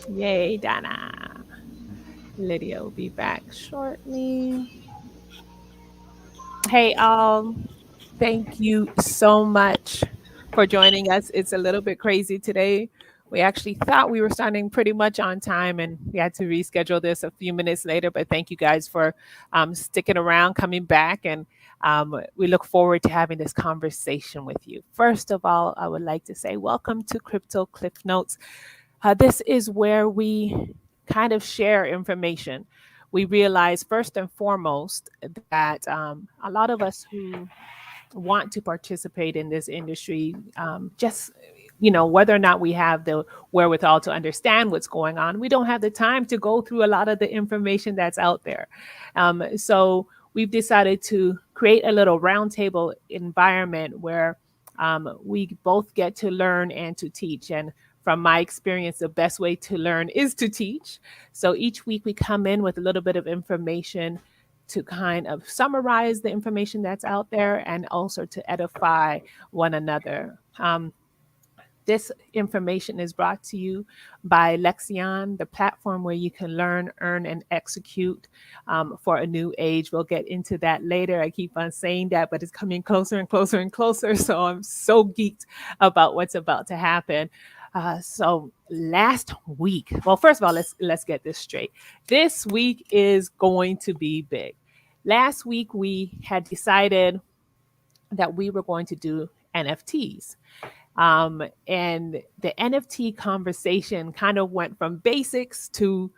Yay, Donna. Lydia will be back shortly. Hey, thank you so much for joining us. It's a little bit crazy today. We actually thought we were starting pretty much on time and we had to reschedule this a few minutes later. But thank you guys for sticking around, coming back. And we look forward to having this conversation with you. First of all, I would like to say welcome to Crypto Cliff Notes. This is where we kind of share information. We realize, first and foremost, that a lot of us who want to participate in this industry, just whether or not we have the wherewithal to understand what's going on, we don't have the time to go through a lot of the information that's out there. So we've decided to create a little roundtable environment where we both get to learn and to teach. And from my experience, the best way to learn is to teach. So each week we come in with a little bit of information to kind of summarize the information that's out there and also to edify one another. This information is brought to you by Lexion, the platform where you can learn, earn, and execute for a new age. We'll get into that later. I keep on saying that, but it's coming closer and closer and closer. So I'm so geeked about what's about to happen. So last week, well, first of all, let's get this straight. This week is going to be big. Last week we had decided that we were going to do NFTs. And the NFT conversation kind of went from basics to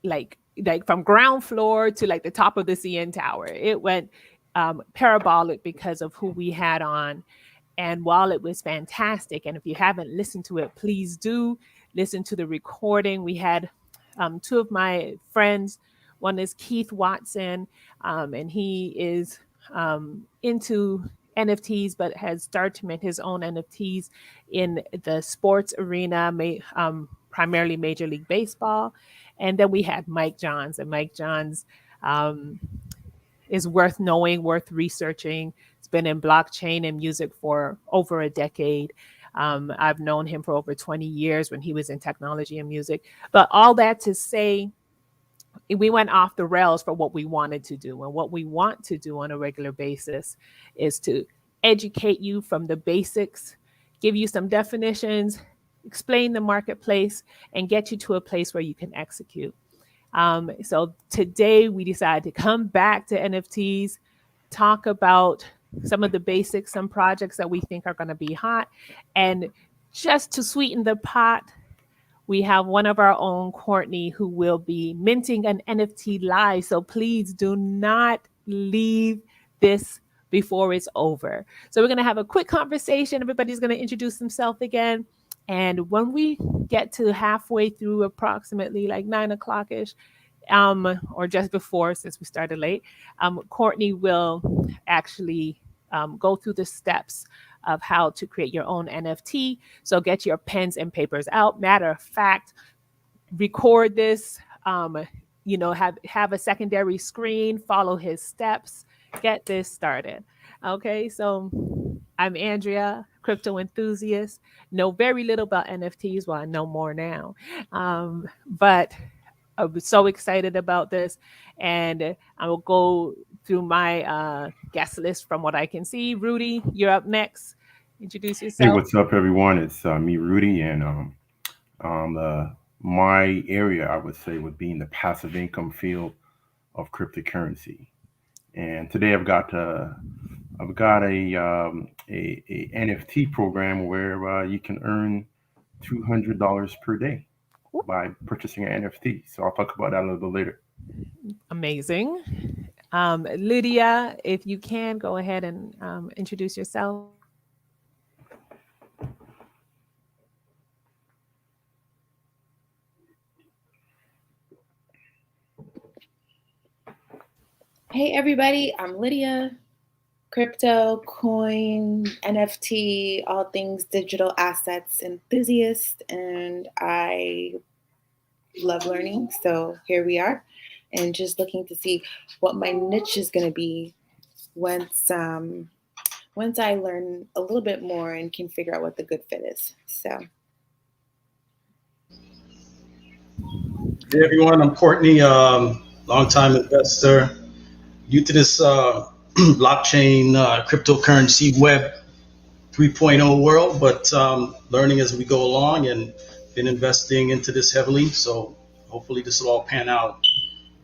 like from ground floor to like the top of the CN Tower. It went parabolic because of who we had on. And while it was fantastic, and if you haven't listened to it, please do listen to the recording. We had two of my friends. One is Keith Watson, and he is into NFTs, but has started to make his own NFTs in the sports arena, primarily Major League Baseball. And then we had Mike Johns, and Mike Johns um, is worth knowing, worth researching. It's been in blockchain and music for over a decade. I've known him for over 20 years when he was in technology and music. But all that to say, we went off the rails for what we wanted to do. And what we want to do on a regular basis is to educate you from the basics, give you some definitions, explain the marketplace, and get you to a place where you can execute. So today we decided to come back to NFTs, talk about some of the basics, some projects that we think are going to be hot. And just to sweeten the pot, we have one of our own, Courtney, who will be minting an NFT live. So please do not leave this before it's over. So we're going to have a quick conversation. Everybody's going to introduce themselves again. And when we get to halfway through, approximately like 9 o'clock ish, or just before, since we started late, Courtney will actually go through the steps of how to create your own NFT. So get your pens and papers out. Matter of fact, record this. Have a secondary screen. Follow his steps. Get this started. Okay, so I'm Andrea, crypto enthusiast. Know very little about NFTs. Well, I know more now, but I was so excited about this, and I will go through my guest list from what I can see. Rudy, you're up next. Introduce Hey, yourself. what's up, everyone? It's me, Rudy, and my area, I would say, would be in the passive income field of cryptocurrency. And today, I've got a NFT program where you can earn $200 per day by purchasing an NFT. So I'll talk about that a little bit later. Amazing. Lydia, if you can, go ahead and introduce yourself. Hey everybody, I'm Lydia, crypto, coin, NFT, all things digital assets enthusiast, and I love learning. So here we are, and just looking to see what my niche is going to be once once I learn a little bit more and can figure out what the good fit is. So Hey everyone, I'm Courtney, longtime investor. New to this blockchain, cryptocurrency, web 3.0 world, but learning as we go along and been investing into this heavily. So hopefully this will all pan out.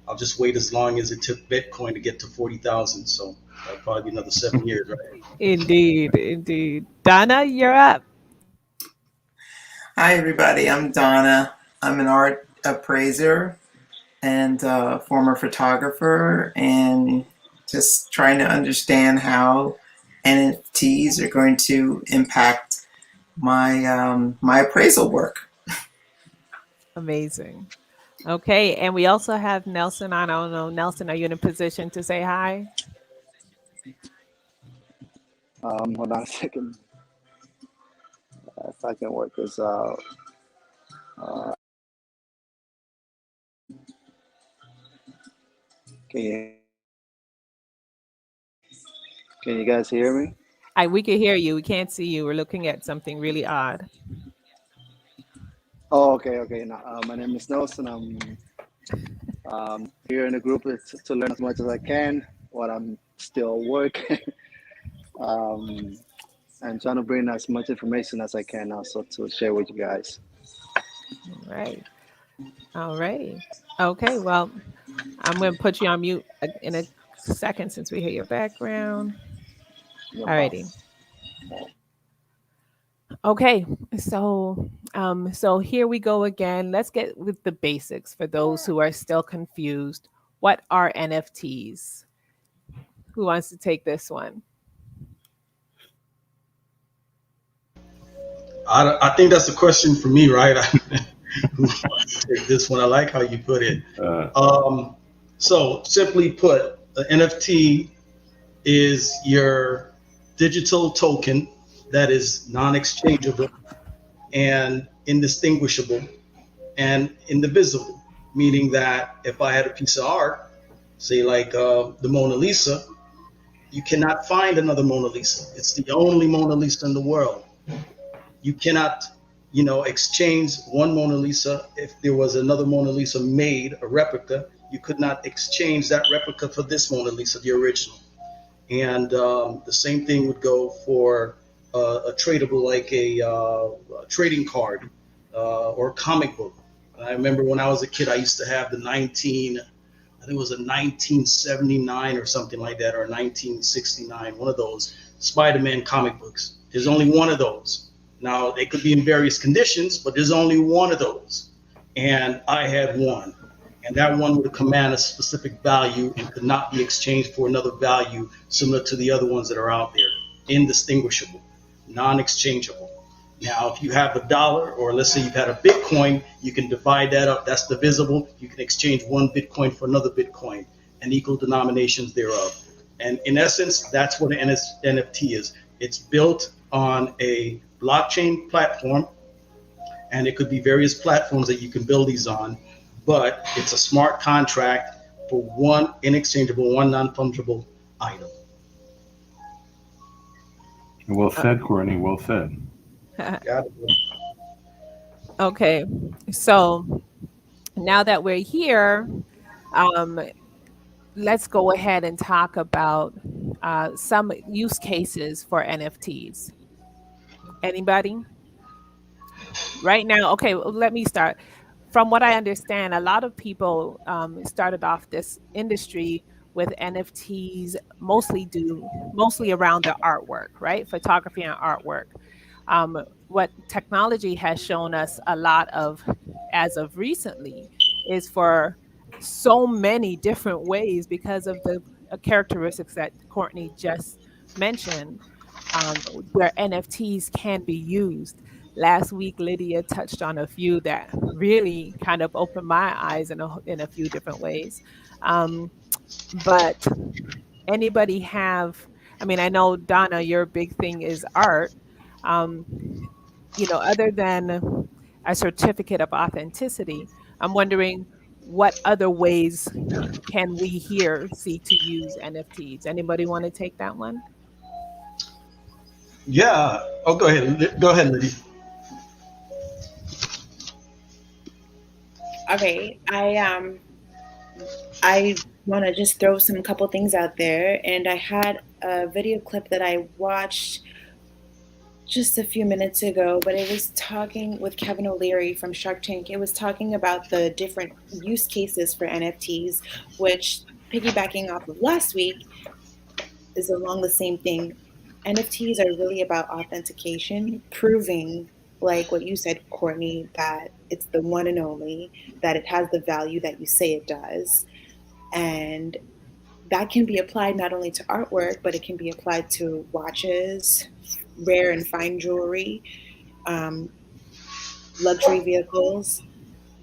I'll just wait as long as it took Bitcoin to get to 40,000. So that'll probably be another 7 years, right? Indeed, indeed. Donna, you're up. Hi, everybody. I'm Donna. I'm an art appraiser and former photographer, and just trying to understand how NFTs are going to impact my appraisal work. Amazing. Okay, and we also have Nelson. I don't know, Nelson, are you in a position to say hi? Hold on a second. If I can work this out. Uh, can you can you guys hear me? We can hear you. We can't see you. We're looking at something really odd. Oh, okay, okay. Now, my name is Nelson. I'm here in the group to learn as much as I can while I'm still working, um, and trying to bring as much information as I can also to share with you guys. All right. All righty. Okay, well, I'm going to put you on mute in a second since we hear your background. No All problem. righty. Okay, so here we go again. Let's get with the basics for those who are still confused. What are NFTs? Who wants to take this one? I think that's the question for me, right? Who wants to take this one? I like how you put it. Uh, Um, so simply put, an NFT is your digital token that is non-exchangeable and indistinguishable and indivisible, meaning that if I had a piece of art, say like the Mona Lisa, you cannot find another Mona Lisa. It's the only Mona Lisa in the world. You cannot, exchange one Mona Lisa. If there was another Mona Lisa made, a replica, you could not exchange that replica for this Mona Lisa, the original. And the same thing would go for a tradable, like a trading card or a comic book. I remember when I was a kid, I used to have the 19, I think it was a 1979 or something like that, or 1969, one of those Spider-Man comic books. There's only one of those. Now, they could be in various conditions, but there's only one of those. And I had one. And that one would command a specific value and could not be exchanged for another value similar to the other ones that are out there. Indistinguishable, non exchangeable. Now, if you have a dollar, or let's say you've had a Bitcoin, you can divide that up. That's divisible. You can exchange one Bitcoin for another Bitcoin and equal denominations thereof. And in essence, that's what an NFT is. It's built on a blockchain platform, and it could be various platforms that you can build these on, but it's a smart contract for one inexchangeable, one non-fungible item. well said, Courtney. Well said. Got it. Okay, so now that we're here, um, let's go ahead and talk about some use cases for NFTs. Anybody? Right now, okay, well, let me start. From what I understand, a lot of people started off this industry with NFTs, mostly around the artwork, right? Photography and artwork. What technology has shown us a lot of, as of recently, is for so many different ways because of the characteristics that Courtney just mentioned, where NFTs can be used. Last week, Lydia touched on a few that really kind of opened my eyes in a few different ways. Um, but anybody have, I mean, I know Donna, your big thing is art. Um, other than a certificate of authenticity, I'm wondering what other ways can we here see to use NFTs? Anybody want to take that one? Yeah. Oh, go ahead. Go ahead, Lydia. Okay, I want to just throw some couple things out there, and I had a video clip that I watched just a few minutes ago, but it was talking with Kevin O'Leary from Shark Tank. It was talking about the different use cases for NFTs, which, piggybacking off of last week, is along the same thing. NFTs are really about authentication, proving, like what you said, Courtney, that it's the one and only, that it has the value that you say it does. And that can be applied not only to artwork, but it can be applied to watches, rare and fine jewelry, um, luxury vehicles,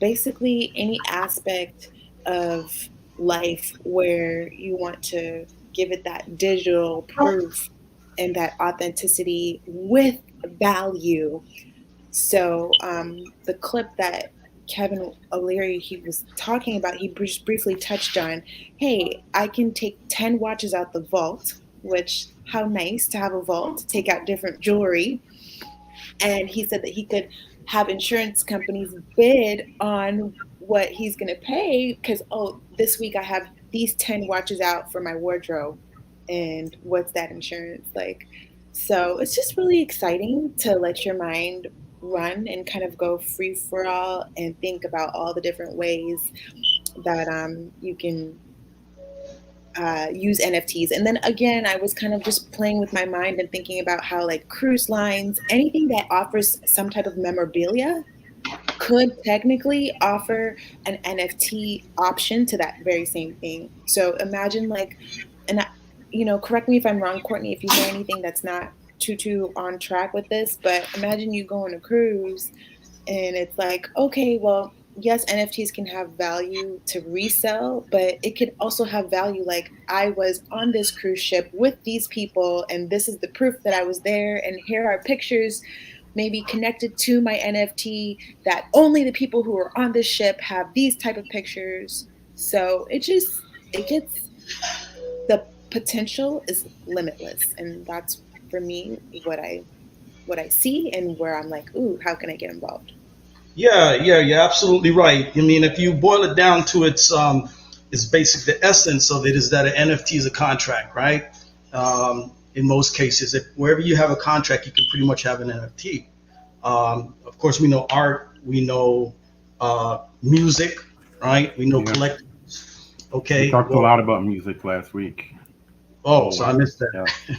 basically any aspect of life where you want to give it that digital proof and that authenticity with value. So the clip that Kevin O'Leary he was talking about, he just briefly touched on, hey, I can take 10 watches out the vault, which how nice to have a vault to take out different jewelry. And he said that he could have insurance companies bid on what he's going to pay because, oh, this week I have these 10 watches out for my wardrobe. And what's that insurance like? So it's just really exciting to let your mind run and kind of go free for all and think about all the different ways that you can use NFTs. And then again, I was kind of just playing with my mind and thinking about how, like, cruise lines, anything that offers some type of memorabilia could technically offer an NFT option to that very same thing. So imagine, like, and correct me if I'm wrong, Courtney, if you hear anything that's not too on track with this, but imagine you go on a cruise and it's like, okay, well, yes, NFTs can have value to resell, but it could also have value like I was on this cruise ship with these people and this is the proof that I was there and here are pictures maybe connected to my NFT that only the people who are on this ship have these type of pictures. So it gets, the potential is limitless, and that's for me what I see and where I'm like, ooh, how can I get involved? Yeah, yeah, you're absolutely right. I mean, if you boil it down to its basic, the essence of it is that an NFT is a contract, right? In most cases, if wherever you have a contract, you can pretty much have an NFT. Of course, we know art, we know music, right? We know Yeah. collectibles. We Okay, talked a well, lot about music last week. oh, Oh, so I missed that. yeah.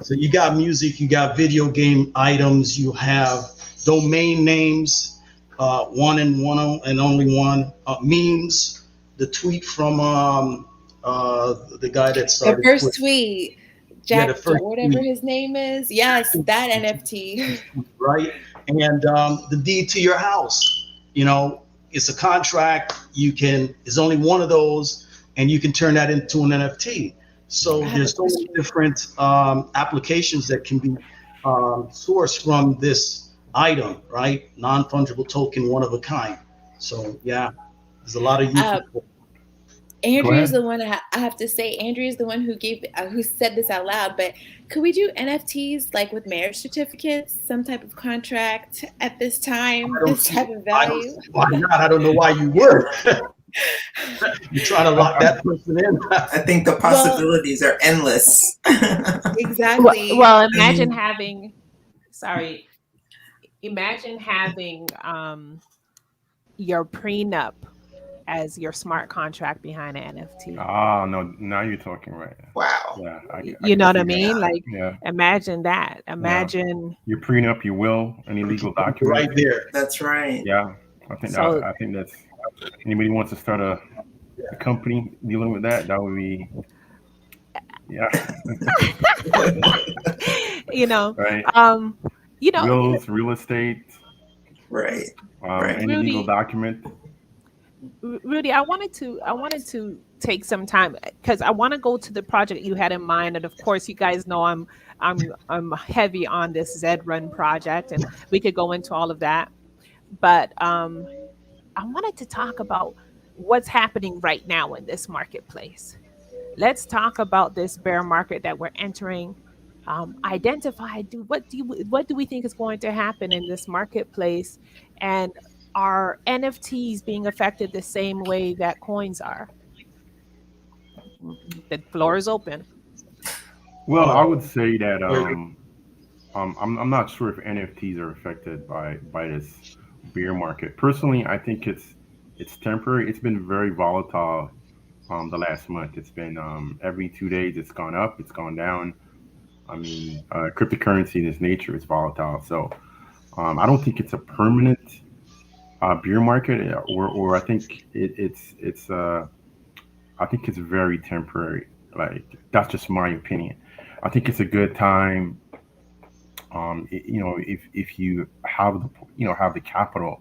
So you got music, you got video game items, you have domain names, one and only one, memes. The tweet from the guy that The started first Twitter. tweet, Yeah, the Jack, first whatever tweet, his name is. Yes, that NFT. right? And the deed to your house. You know, it's a contract. You can. It's only one of those, and you can turn that into an NFT. I So have a there's so many question. different applications that can be sourced from this item, right? Non-fungible token, one of a kind. So yeah, there's a lot of uses. Uh, Go Andrea is ahead. the one I have to say. Andrea is the one who said this out loud. But could we do NFTs like with marriage certificates, some type of contract at this I time, don't this see. type of I don't value? see why not. I don't know why you would. You're trying to lock I, that person in. I think the Well, possibilities are endless. exactly. Well, imagine having, sorry, imagine having your prenup as your smart contract behind an NFT. no, now you're talking right. Wow. Yeah, I You can know what see I that. mean? Like, Yeah, imagine that. yeah. Imagine. Your prenup, your will, any legal Right document. there. That's right. Yeah, I think So, I think that's anybody wants to start a company dealing with that. That would be yeah, you know, right. um, you know, Wills, real estate, Right. Right. any legal Rudy, document. Rudy, I wanted to take some time because I want to go to the project you had in mind, and of course, you guys know I'm heavy on this Zed Run project, and we could go into all of that. But I wanted to talk about what's happening right now in this marketplace. Let's talk about this bear market that we're entering. Identify, what do we think is going to happen in this marketplace, and are NFTs being affected the same way that coins are? The floor is open. Well, I would Oh, say that very I'm not sure if NFTs are affected by this bear market. Personally, I think it's temporary. It's been very volatile the last month. It's been every 2 days it's gone up, it's gone down. I mean, cryptocurrency in its nature is volatile. So I don't think it's a permanent beer market, or I think I think it's very temporary. Like that's just my opinion. I think it's a good time. If you have the capital,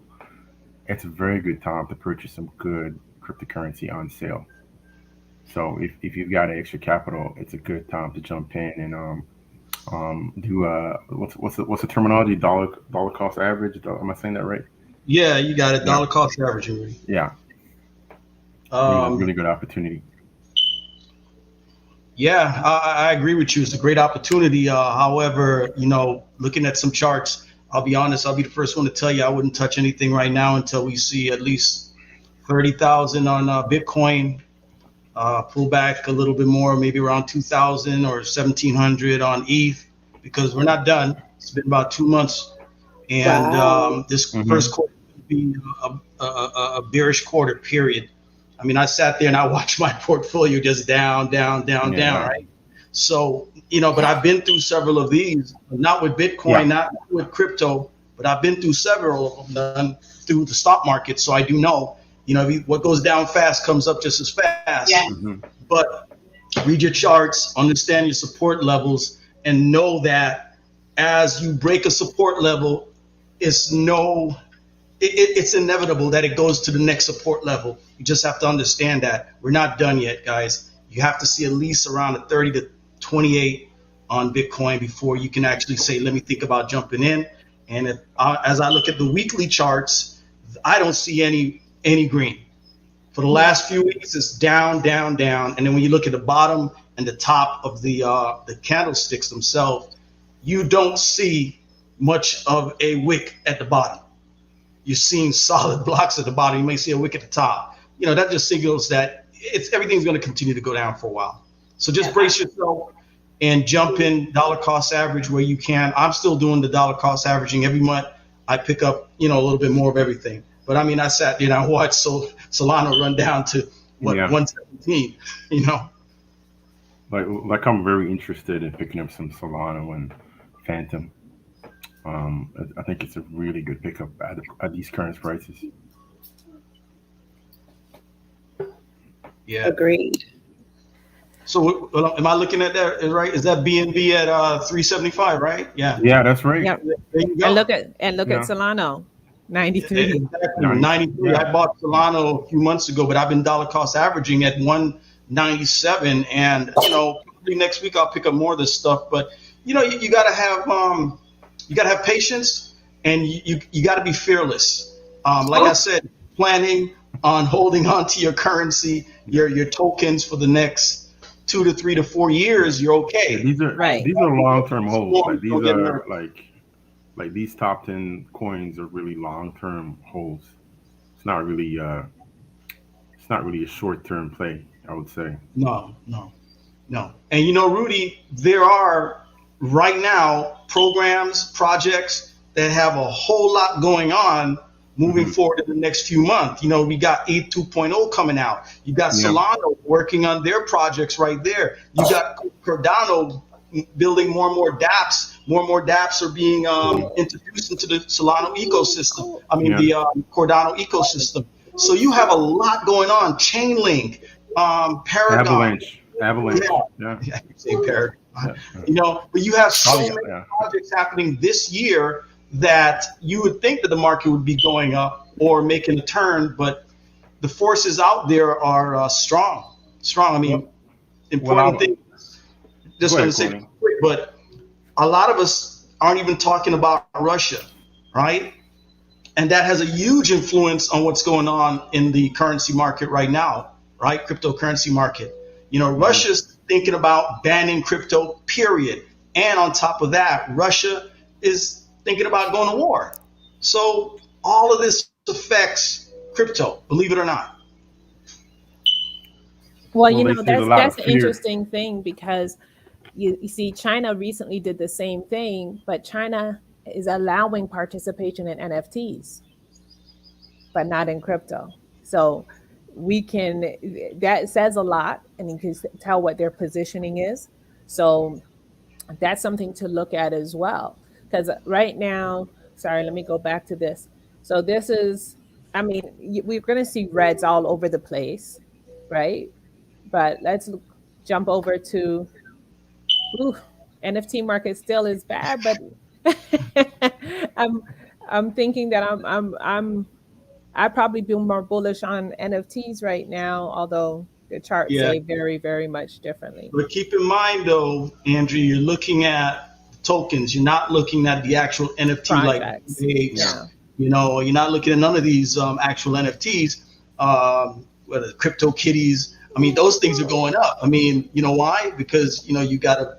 it's a very good time to purchase some good cryptocurrency on sale. So if you've got extra capital, it's a good time to jump in and do what's the terminology, dollar cost average? Am I saying that right? Yeah, you got it. Yeah, Dollar cost averaging. Really. yeah. I think it's a Um, really good opportunity. yeah, I agree with you. It's a great opportunity. However, looking at some charts, I'll be honest. I'll be the first one to tell you I wouldn't touch anything right now until we see at least 30,000 on Bitcoin. Pull back a little bit more, maybe around 2,000 or 1,700 on ETH, because we're not done. It's been about 2 months, and Wow. this Hmm. first quarter will be a bearish quarter. Period. I mean, I sat there and I watched my portfolio just down, down, down, down, Yeah, right? So, but I've been through several of these, not with Bitcoin, yeah, not with crypto, but I've been through several of them through the stock market. So I do know, what goes down fast comes up just as fast. Yeah. hmm But read your charts, understand your support levels, and know that as you break a support level, it's no it's inevitable that it goes to the next support level. You just have to understand that we're not done yet, guys. You have to see at least around a 30 to 28 on Bitcoin before you can actually say, let me think about jumping in. And as I look at the weekly charts, I don't see any green. For the Yeah. last few weeks, it's down, down, down. And then when you look at the bottom and the top of the candlesticks themselves, you don't see much of a wick at the bottom. You're seeing solid blocks at the bottom. You may see a wick at the top. That just signals that everything's going to continue to go down for a while. So just Yeah. brace yourself and jump in dollar cost average where you can. I'm still doing the dollar cost averaging every month. I pick up, a little bit more of everything. But I mean, I sat there and I watched Solana run down to what yeah. 117. You know, Like I'm very interested in picking up some Solana and Phantom. I think it's a really good pickup at these current prices. yeah. Agreed. So am I looking at that right? Is that BNB at 375? Right? Yeah. Yeah, that's right. Yep. There you And go. look at Yeah, Solano, 93. Exactly. 90. 93. Yeah, I bought Solano a few months ago, but I've been dollar cost averaging at 197. And, probably next week I'll pick up more of this stuff. But, you gotta have patience, and you gotta be fearless. Like I said, planning on holding on to your currency, your tokens for the next 2 to 3 to 4 years, you're yeah. okay. Right. These are long term holds. Like these Don't get are nervous. like these top 10 coins are really long term holds. It's not really a short term play, I would say. No, no. No. And Rudy, there are right now programs, projects that have a whole lot going on moving Hmm. forward in the next few months. We got ETH 2.0 coming out. You got Yeah, Solano working on their projects right there. You got Cardano building more and more dApps. More and more dApps are being introduced into the Solano ecosystem. I mean, yeah. the Cardano ecosystem. So you have a lot going on. Chainlink, Paragon. Yeah, Avalanche. Yeah, yeah, you say Paragon. yeah. But you have so Polygon. many Yeah, projects happening this year that you would think that the market would be going up or making a turn, but the forces out there are strong. Strong. I mean, Well, well, important I'll thing. Just go going to ahead, say Courtney. quick, but a lot of us aren't even talking about Russia, right? And that has a huge influence on what's going on in the currency market right now, right? Cryptocurrency market. Hmm. Russia's thinking about banning crypto, period. And on top of that, Russia is thinking about going to war. So all of this affects crypto, believe it or not. Well, Well, they say there's a lot that's of the fear. interesting thing because you see, China recently did the same thing, but China is allowing participation in NFTs, but not in crypto. So we can, that says a lot, and you can tell what their positioning is. So that's something to look at as well. Because right now, sorry, let me go back to this. So this is, I mean, we're going to see reds all over the place, right? But let's jump over to, ooh, NFT market still is bad, but I'm I'm thinking that I'd probably be more bullish on NFTs right now, although the charts Yeah. say very, very much differently. But keep in mind, though, Andrew, you're looking at tokens. You're not looking at the actual NFT like Projects. apes, Yeah. you're not looking at none of these actual NFTs, whether crypto kitties. I mean, those things are going up. I mean, you know why? Because, you got a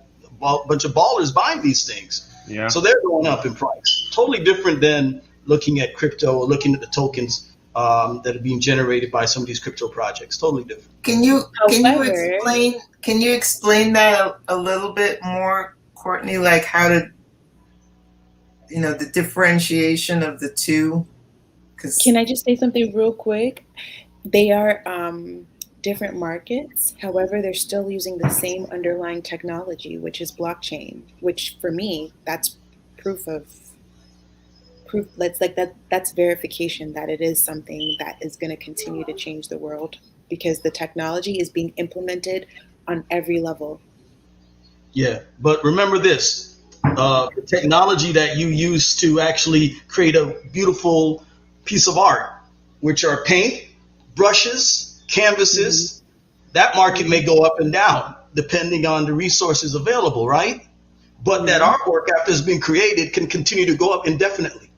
bunch of ballers buying these things. Yeah. So they're going up in price. Totally different than looking at crypto or looking at the tokens that are being generated by some of these crypto projects. Totally different. However, Can you explain that a little bit more, Courtney? Like how to, the differentiation of the two? Because can I just say something real quick? They are different markets. However, they're still using the same underlying technology, which is blockchain, which for me, that's proof of proof. That's like that's verification that it is something that is going to continue to change the world because the technology is being implemented on every level. Yeah, but remember this: the technology that you use to actually create a beautiful piece of art, which are paint, brushes, Mhm. canvases. That market may Mhm. go up and down depending on the resources available, right? But that Mhm. artwork, after it's been created, can continue to go up indefinitely.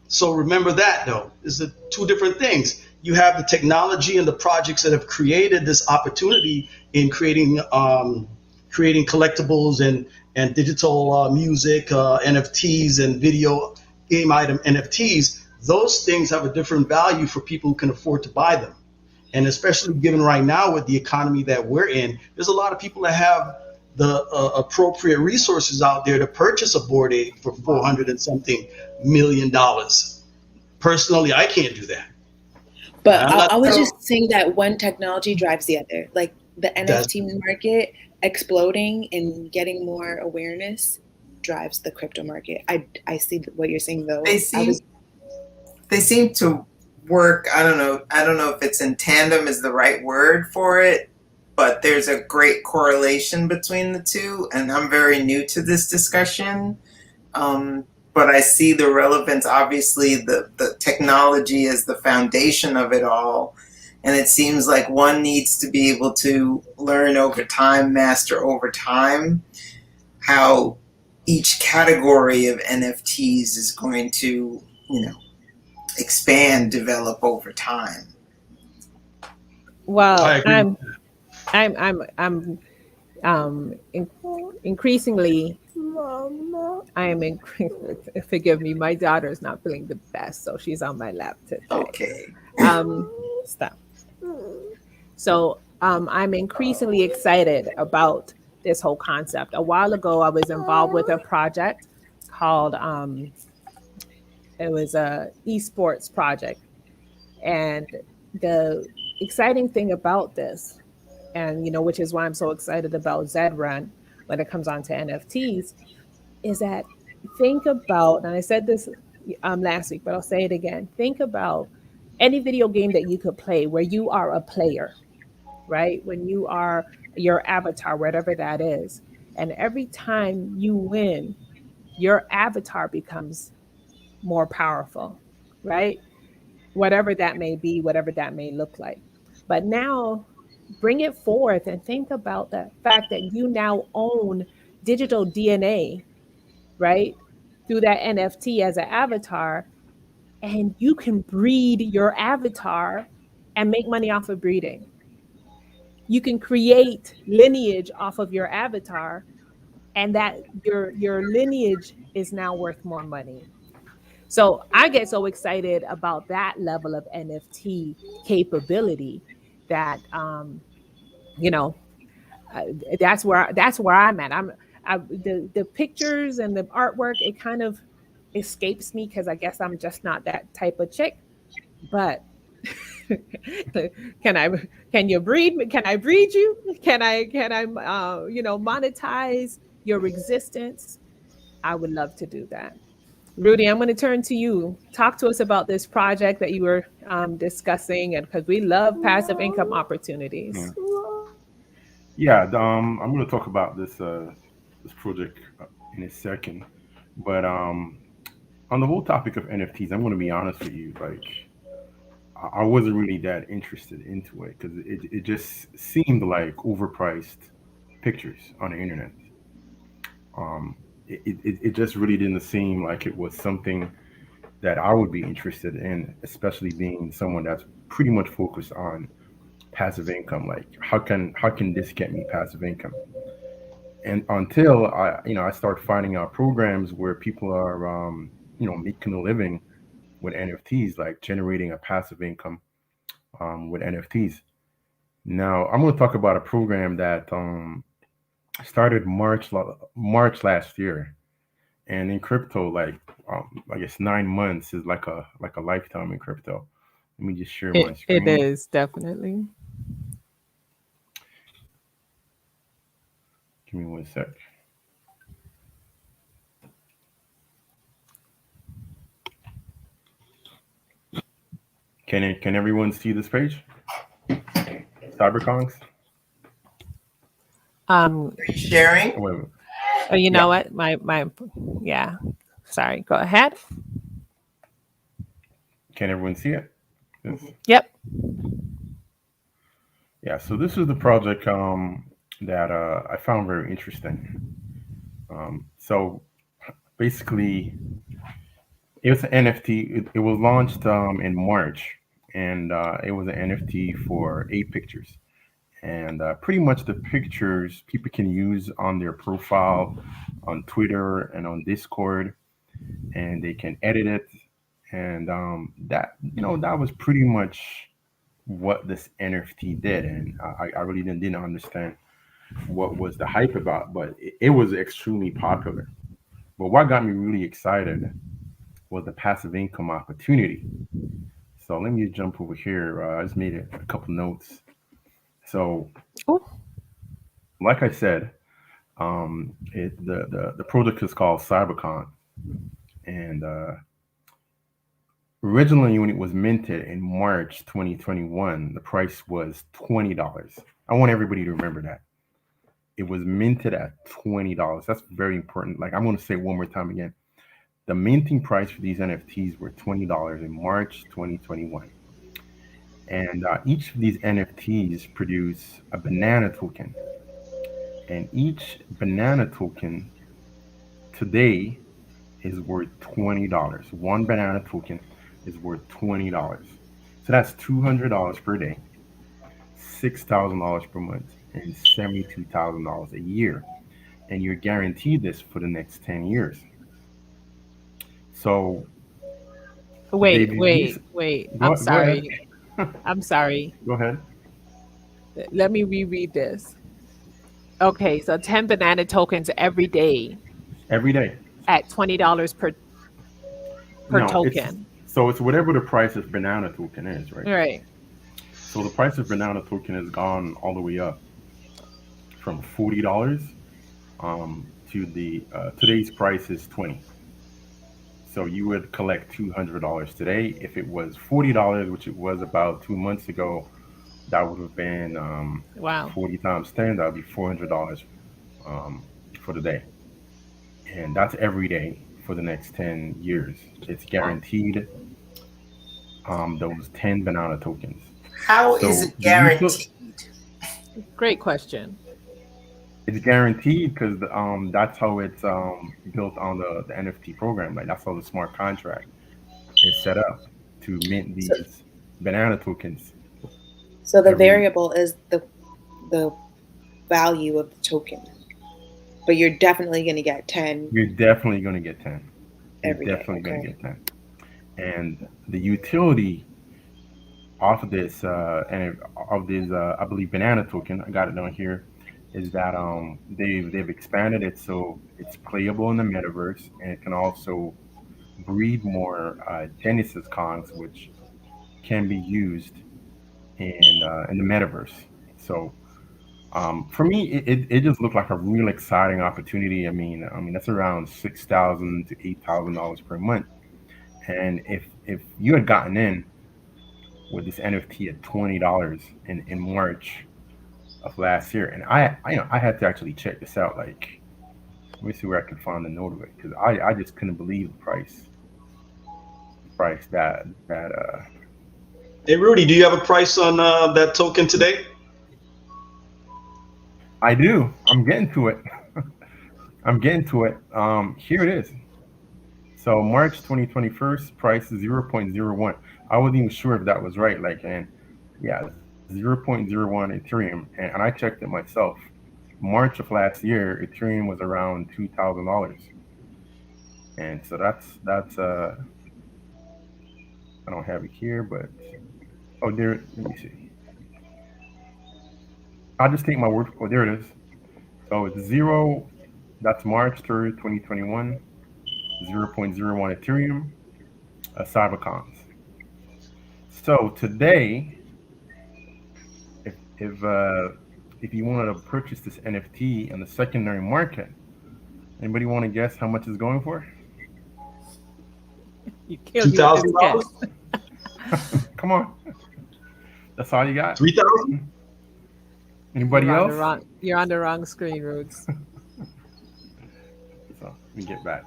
So remember that, though, is the two different things. You have the technology and the projects that have created this opportunity in creating collectibles and digital music, NFTs, and video game item NFTs. Those things have a different value for people who can afford to buy them. And especially given right now with the economy that we're in, there's a lot of people that have the appropriate resources out there to purchase a board ape for 400 and something $1 million. Personally, I can't do that. But I'm not. I was so just saying that one technology drives the other. Like the That's NFT market exploding and getting more awareness drives the crypto market. I see what you're saying they though. I seem was they seem to work. I don't know. I don't know if it's in tandem is the right word for it, but there's a great correlation between the two. And I'm very new to this discussion. But I see the relevance. Obviously, the technology is the foundation of it all. And it seems like one needs to be able to learn over time, master over time, how each category of NFTs is going to, expand, develop over time. I Well, agree. I'm increasingly, I am forgive me, my daughter is not feeling the best, so she's on my lap today. Okay. Stop. So I'm increasingly excited about this whole concept. A while ago, I was involved with a project called it was a esports project, and the exciting thing about this, and which is why I'm so excited about Zed Run when it comes on to NFTs, is that think about, and I said this last week, but I'll say it again. Think about any video game that you could play where you are a player, right? When you are your avatar, whatever that is. And every time you win, your avatar becomes more powerful, right? Whatever that may be, whatever that may look like. But now bring it forth and think about the fact that you now own digital DNA, right? Through that NFT as an avatar, and you can breed your avatar and make money off of breeding. You can create lineage off of your avatar, and that your lineage is now worth more money. So I get so excited about that level of NFT capability that you know uh, that's where I'm at. The pictures and the artwork, it kind of escapes me because I guess I'm just not that type of chick. But can I can you breed me? Can I breed you? Can I monetize your existence? I would love to do that. Rudy, I'm going to turn to you. Talk to us about this project that you were discussing, and because we love passive income Yeah, opportunities. yeah. I'm going to talk about this project in a second, but on the whole topic of NFTs, I'm going to be honest with you. Like, I wasn't really that interested into it because it just seemed like overpriced pictures on the internet. It just really didn't seem like it was something that I would be interested in, especially being someone that's pretty much focused on passive income. Like, how can this get me passive income? And until I start finding out programs where people are making a living with NFTs, like generating a passive income with NFTs. Now I'm going to talk about a program that started March last year, and in crypto, like I guess 9 months is like a lifetime in crypto. Let me just share my It screen. is definitely. Give me one sec. Can everyone see this page? Cyberconks. Um, Are you sharing? Oh, wait, wait. oh, you Yeah. know what? Yeah. Sorry. Go ahead. Can everyone see it? Yes. Yep. Yeah. So this is the project that I found very interesting. So basically, it was an NFT. It was launched in March, and it was an NFT for 8 pictures. And pretty much the pictures people can use on their profile on Twitter and on Discord, and they can edit it. And that was pretty much what this NFT did. And I really didn't understand what was the hype about, but it was extremely popular. But what got me really excited was the passive income opportunity. So let me jump over here. I just made a couple notes. So, Oh, like I said, the product is called CyberCon, and originally when it was minted in March 2021, the price was $20. I want everybody to remember that it was minted at $20. That's very important. Like, I'm going to say it one more time again. The minting price for these NFTs were $20 in March 2021. And each of these NFTs produce a banana token. And each banana token today is worth $20. One banana token is worth $20. So that's $200 per day, $6,000 per month, and $72,000 a year. And you're guaranteed this for the next 10 years. So, wait, baby, these. wait, wait. I'm Go ahead. sorry. I'm sorry. Go ahead. Let me reread this. Okay, so 10 banana tokens every day Every day. at $20 per No, it's token. so it's whatever the price of banana token is, right? Right. So the price of banana token has gone all the way up from $40 to the today's price is 20. So you would collect $200 today. If it was $40, which it was about 2 months ago, that would have been Wow. 40 times 10. That would be $400 for the day, and that's every day for the next 10 years. It's Wow. guaranteed those 10 banana tokens. How is So it the user, guaranteed? Great question. it's guaranteed because that's how it's built on the NFT program. Like, that's how the smart contract is set up to mint So, these banana tokens so the every. variable is the value of the token, but you're definitely going to get 10 You're definitely going to get 10. You're every day. definitely going to Okay. get 10. And the utility off of this and of this I believe banana token, I got it down here, is that they've expanded it so it's playable in the metaverse, and it can also breed more Genesis cons, which can be used in the metaverse. So for me, it just looked like a real exciting opportunity. I mean that's around $6,000 to $8,000 per month. And if you had gotten in with this NFT at $20 in March of last year, and I had to actually check this out. Like, let me see where I can find the note of it, because I just couldn't believe the price that. Hey, Rudy, do you have a price on that token today? I do. I'm getting to it. I'm getting to it. Here it is. So March 2021, price is 0.01. I wasn't even sure if that was right. Like, and yeah, 0.01 Ethereum. And I checked it myself. March of last year, Ethereum was around $2,000. And so that's I don't have it here, but oh, there, let me see. I'll just take my word for, oh, there it is. So it's zero, that's March 3rd, 2021, 0.01 Ethereum, Cybercons. So today, if if uh, if you wanted to purchase this NFT in the secondary market, anybody want to guess how much it's going for? You killed Two me with thousand this guess. dollars, Come on, that's all you got. 3,000. Anybody else? You're on the wrong screen, Roots. So let me get back.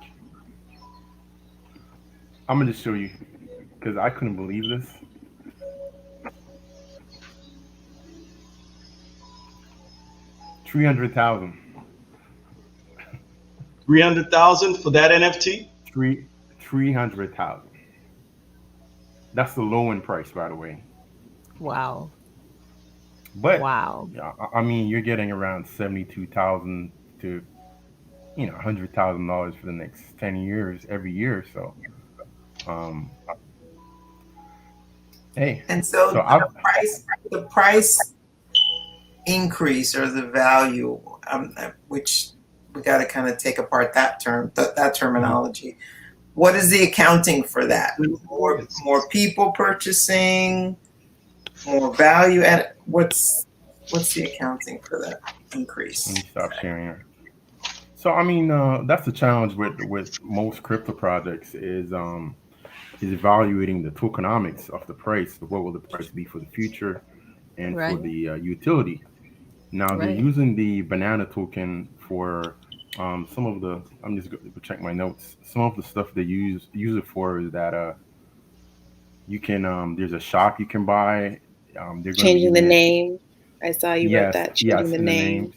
I'm gonna just show you because I couldn't believe this. 300,000. 300,000 for that NFT. Three 300,000. That's the low end price, by the way. Wow. But Wow. yeah, I mean, you're getting around 72,000 to $100,000 for the next 10 years every year. So, um, hey, And so so I've the price increase or the value, which we got to kind of take apart that term, that mhm. terminology. What is the accounting for that? More people purchasing, more value at what's the accounting for that Let me increase? stop sharing it. So I mean, that's the challenge with most crypto projects is evaluating the tokenomics of the price. What will the price be for the future and for Right. the utility? Now they're Right. using the banana token for some of the. I'm just going to check my notes. Some of the stuff they use it for is that you can there's a shop you can buy. They're going to be Changing the using it. name. I saw you wrote Yes, that. Changing yes, the in the name.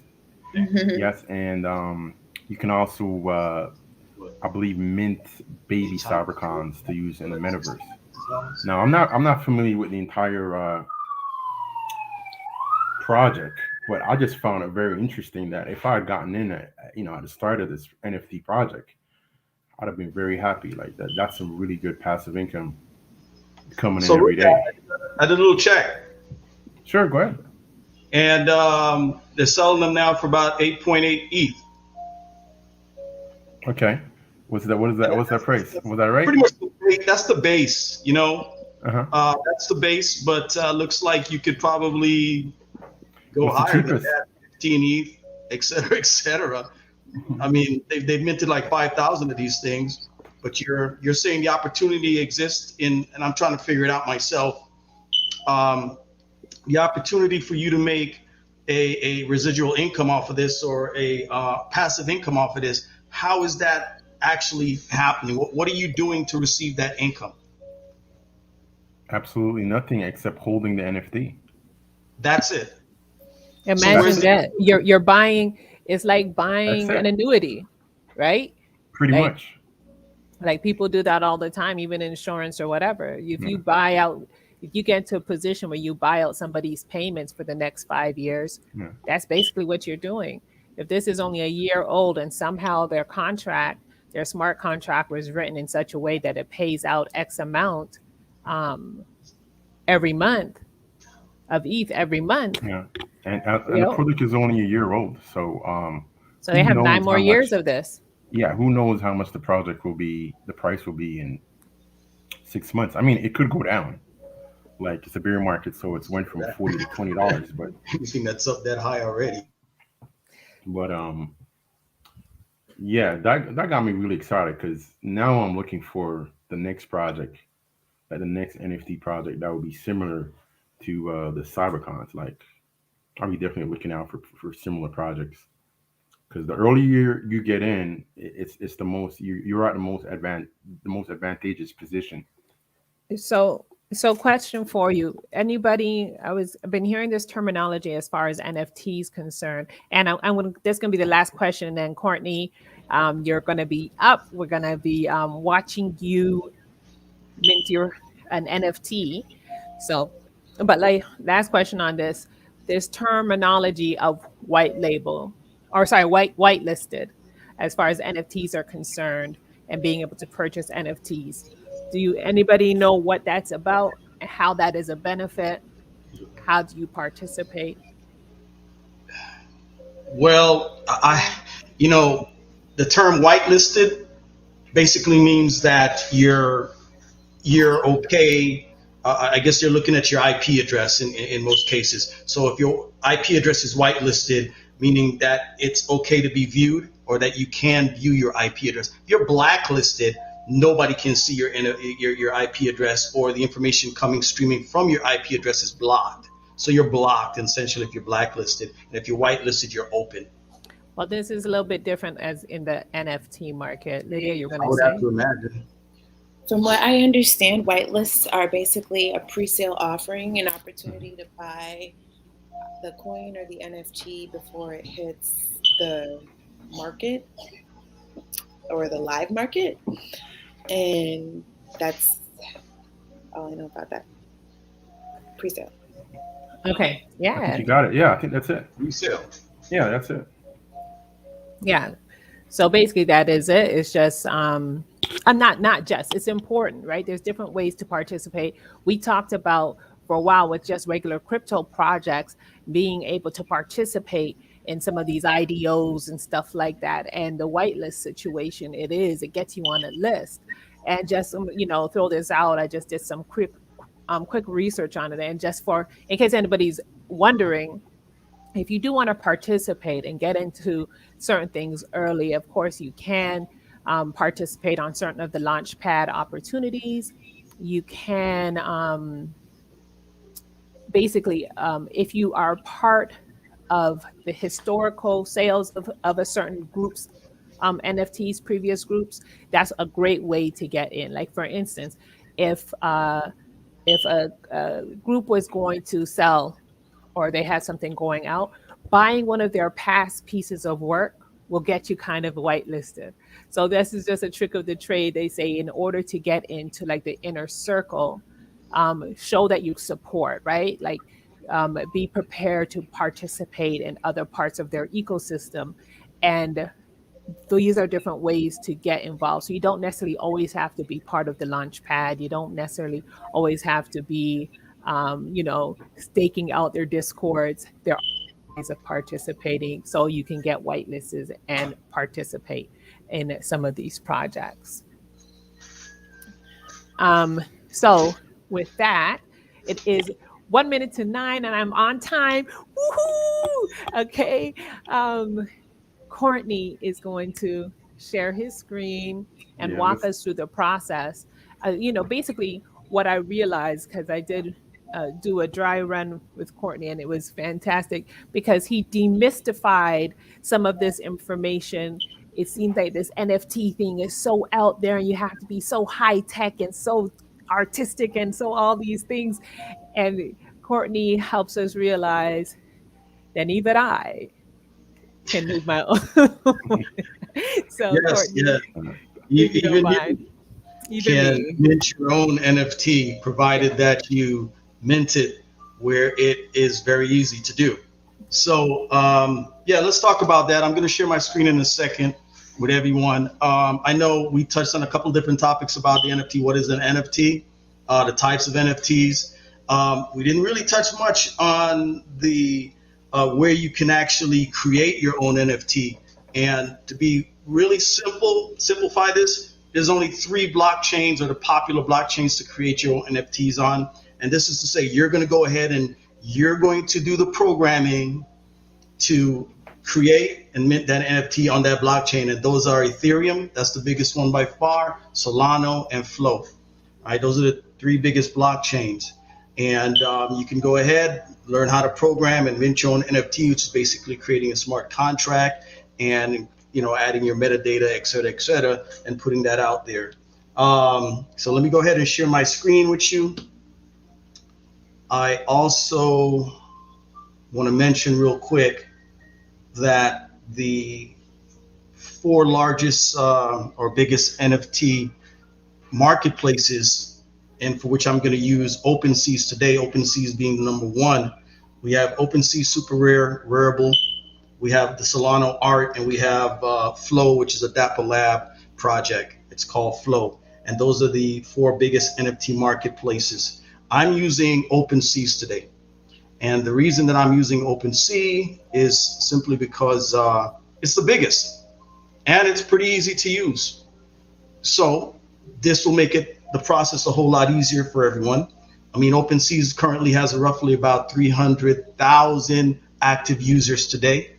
names. Yes, and you can also I believe mint baby cybercons to use in the metaverse. Now I'm not familiar with the entire project, but I just found it very interesting that if I had gotten in at the start of this NFT project, I'd have been very happy. Like that, that's some really good passive income coming in So every Rudy, day. I did a little check, Sure, go ahead. and they're selling them now for about 8.8 ETH. Okay, what's that? What is that? What's that price? Was that right? Pretty much that's the base, Uh huh. That's the base, but looks like you could probably go What's the higher than cheapest? that, 15 ETH, et cetera, et cetera. I mean, they've minted like 5,000 of these things, but you're saying the opportunity exists and I'm trying to figure it out myself. Um, the opportunity for you to make a residual income off of this or a passive income off of this, how is that actually happening? What are you doing to receive that income? Absolutely nothing except holding the NFT. That's it. So That's Imagine where's it. that. You're buying, it's like That's buying an it. annuity, right? Pretty Like much. like people do that all the time, even in insurance or whatever. If Yeah. you buy out, if you get into a position where you buy out somebody's payments for the next 5 years, Yeah. that's basically what you're doing. If this is only a year old and somehow their contract their smart contract was written in such a way that it pays out X amount um, every month of ETH every month. Yeah, You and the know, product is only a year old, so so they who have nine knows more how much? years of this. Yeah, who knows how much the project will be? The price will be in 6 months. I mean, it could go down. Like it's a bear market, so it's went from That, $40 to $20. anything that's up that high already. But yeah, that got me really excited because now I'm looking for the next project, like the next NFT project that would be similar to the cybercons. Like I'll be definitely looking out for similar projects because the earlier you get in, it's the most you're at the most advantageous position. So, so question for you. Anybody, I've been hearing this terminology as far as NFTs concerned, and I'm gonna, this gonna be the last question, and then Courtney, you're gonna be up. We're gonna be watching you mint your an NFT. So, but like last question on this terminology of white label, or sorry, whitelisted, as far as NFTs are concerned, and being able to purchase NFTs. Do you anybody know what that's about? How that is a benefit? How do you participate? Well, you know, the term whitelisted basically means that you're okay. I guess you're looking at your IP address in most cases. So if your IP address is whitelisted, meaning that it's okay to be viewed or that you can view your IP address. If you're blacklisted, nobody can see your IP address, or the information coming streaming from your IP address is blocked. So you're blocked essentially if you're blacklisted, and if you're whitelisted, you're open. Well, this is a little bit different as in the NFT market. Lydia, you're I gonna would have say? to imagine. From what I understand, whitelists are basically a pre-sale offering, an opportunity to buy the coin or the NFT before it hits the market or the live market. And that's all I know about that pre-sale. Okay. I think Yeah. you got it. Yeah, I think that's it. Resale. Yeah, that's it. Yeah. So basically that is it. It's just not just, it's important, right? There's different ways to participate. We talked about for a while with just regular crypto projects being able to participate in some of these IDOs and stuff like that. And the whitelist situation, it gets you on a list. And just throw this out. I just did some quick research on it, and just for in case anybody's wondering, if you do want to participate and get into certain things early, of course you can participate on certain of the launchpad opportunities. You can basically, if you are part of the historical sales of a certain group's NFTs, previous groups, that's a great way to get in. Like for instance, if a group was going to sell or they had something going out, buying one of their past pieces of work will get you kind of whitelisted. So this is just a trick of the trade. They say in order to get into like the inner circle, show that you support, right? Like be prepared to participate in other parts of their ecosystem. And these are different ways to get involved. So you don't necessarily always have to be part of the launch pad. You don't necessarily always have to be, staking out their discords. There are ways of participating so you can get whitelists and participate in some of these projects. So with that, it is 1 minute to 9 and I'm on time. Woohoo! Okay. Courtney is going to share his screen and Yeah, walk let's. us through the process. Basically, what I realized, because I did do a dry run with Courtney, and it was fantastic because he demystified some of this information. It seems like this NFT thing is so out there, and you have to be so high tech and so artistic and so all these things. And Courtney helps us realize that even I can move my own. So, Yes, Courtney, yes. Uh, if you don't Even mind, you even can me. mint your own NFT, provided that you mint it where it is very easy to do. So, yeah, let's talk about that. I'm going to share my screen in a second. with everyone. I know we touched on a couple different topics about the NFT. What is an NFT? The types of NFTs. We didn't really touch much on the where you can actually create your own NFT. And to be really simplify this, there's only three blockchains or the popular blockchains to create your own NFTs on. And this is to say you're going to go ahead and you're going to do the programming to create and mint that NFT on that blockchain. And those are Ethereum, that's the biggest one by far, Solana, and Flow. All right, those are the three biggest blockchains. And you can go ahead, learn how to program and mint your own NFT, which is basically creating a smart contract and adding your metadata, et cetera, and putting that out there. So let me go ahead and share my screen with you. I also want to mention real quick that the four largest or biggest NFT marketplaces, and for which I'm going to use OpenSeas today, OpenSeas being the number one. We have OpenSea Super Rare, Rareable. We have the Solano Art, and we have Flow, which is a Dapper Lab project. It's called Flow. And those are the four biggest NFT marketplaces. I'm using OpenSeas today. And the reason that I'm using OpenSea is simply because it's the biggest and it's pretty easy to use. So this will make the process a whole lot easier for everyone. I mean, OpenSea currently has roughly about 300,000 active users today.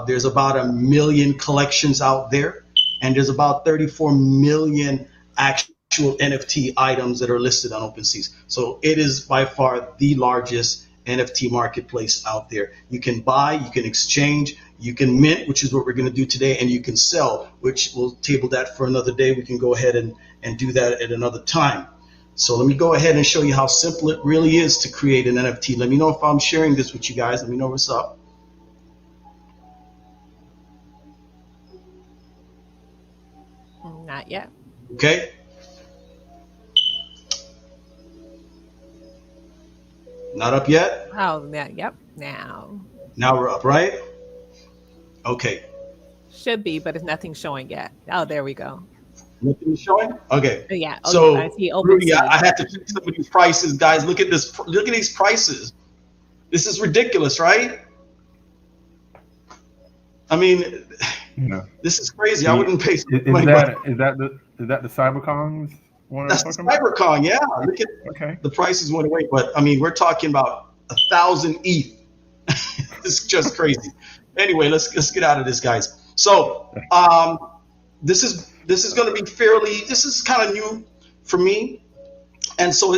There's about 1 million collections out there, and there's about 34 million actual NFT items that are listed on OpenSea. So it is by far the largest NFT marketplace out there. You can buy, you can exchange, you can mint, which is what we're going to do today, and you can sell, which we'll table that for another day. We can go ahead and do that at another time. So let me go ahead and show you how simple it really is to create an NFT. Let me know if I'm sharing this with you guys. Let me know what's up. Not yet. Okay. Not up yet? Oh, yeah, yep. Now Now we're up, right? Okay. should be, but it's nothing showing yet. Oh, there we go. Nothing showing? Okay. Oh, yeah. Oh, yes. I So, see Rudy, OpenSea. I had to check some of these prices, guys. Look at this. Look at these prices. This is ridiculous, right? I mean, Yeah. this is crazy. I The, wouldn't pay so much is money, but that the CyberCons one I'm that's the talking about? CyberCon. Yeah. Look at Okay. the prices went away. But I mean, we're talking about 1,000 ETH. It's just crazy. Anyway, let's get out of this, guys. So this is going to be fairly. This is kind of new for me, and so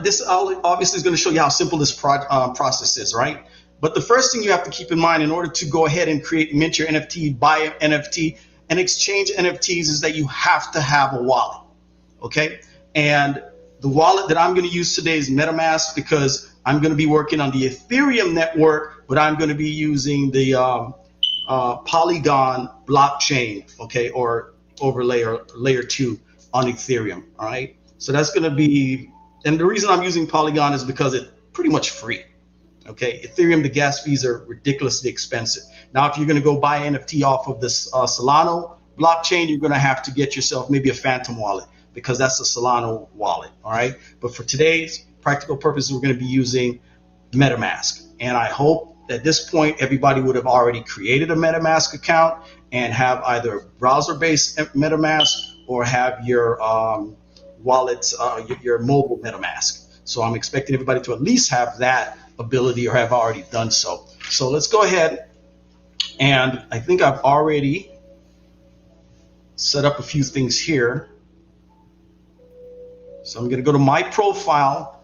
this obviously is going to show you how simple this process is, right? But the first thing you have to keep in mind in order to go ahead and mint your NFT, buy an NFT, and exchange NFTs is that you have to have a wallet, okay? And the wallet that I'm going to use today is MetaMask because I'm going to be working on the Ethereum network, but I'm going to be using the Polygon blockchain, okay, or overlay or layer 2 on Ethereum, all right? So that's going to be, and the reason I'm using Polygon is because it's pretty much free. Okay, Ethereum, the gas fees are ridiculously expensive. Now, if you're going to go buy NFT off of this Solano blockchain, you're going to have to get yourself maybe a Phantom wallet because that's a Solano wallet. All right, but for today's practical purposes, we're going to be using MetaMask, and I hope at this point everybody would have already created a MetaMask account and have either browser-based MetaMask or have your wallets, your mobile MetaMask. So I'm expecting everybody to at least have that ability or have already done so. So let's go ahead, and I think I've already set up a few things here. So I'm going to go to my profile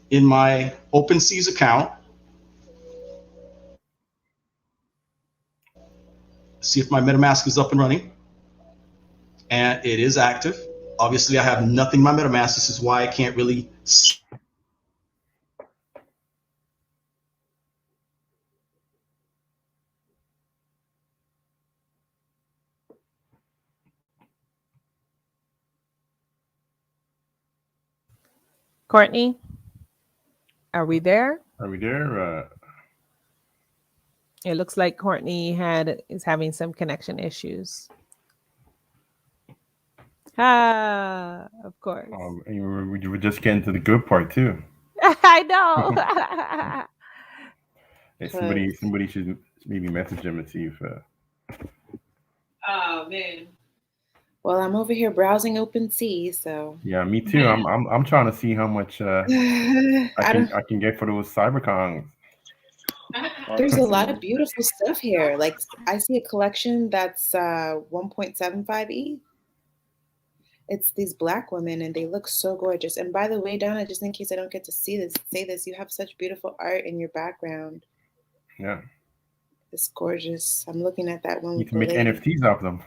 in my OpenSeas account. See if my MetaMask is up and running. And it is active. Obviously, I have nothing in my MetaMask. This is why I can't really see. Courtney, are we there? Are we there? It looks like Courtney is having some connection issues. Ah, of course. We were just getting to the good part too. I know. Hey, somebody should maybe message him and see if. Oh man. Well, I'm over here browsing OpenSea, so Yeah, me too. I'm trying to see how much I don't. I can get for those cybercons. There's a lot of beautiful stuff here. Like I see a collection that's 1.75 E. It's these black women, and they look so gorgeous. And by the way, Donna, just in case I don't get to say this, you have such beautiful art in your background. Yeah. It's gorgeous. I'm looking at that one You with can the make lady. NFTs of them.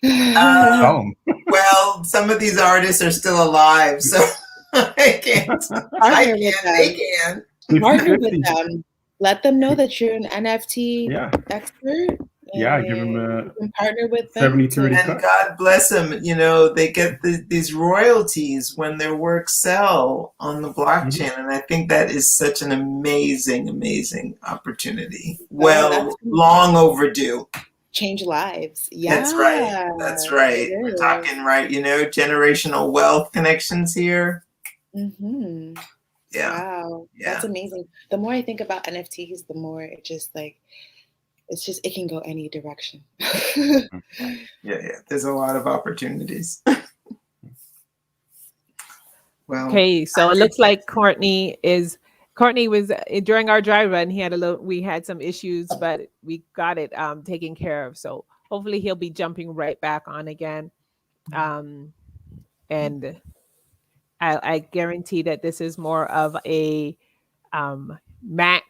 Uh, Sell them. well, some of these artists are still alive, so I can't. I Partner with can't. them. They can. Partner with them. Let them know that you're an NFT Yeah. expert. Yeah, give them You can partner with them 70/30 And cut. God bless them. You know, they get these royalties when their works sell on the blockchain, and I think that is such an amazing, amazing opportunity. Well, long overdue. change lives. Yeah, That's right. That's right. We're talking right. You know, generational wealth connections here. Mm-hmm. Yeah. Wow, that's amazing. The more I think about NFTs, the more it just like it can go any direction. Yeah. There's a lot of opportunities. Well, Okay, so it looks like Courtney was during our dry run. We had some issues, but we got it taken care of. So hopefully he'll be jumping right back on again. And I guarantee that this is more of a Mac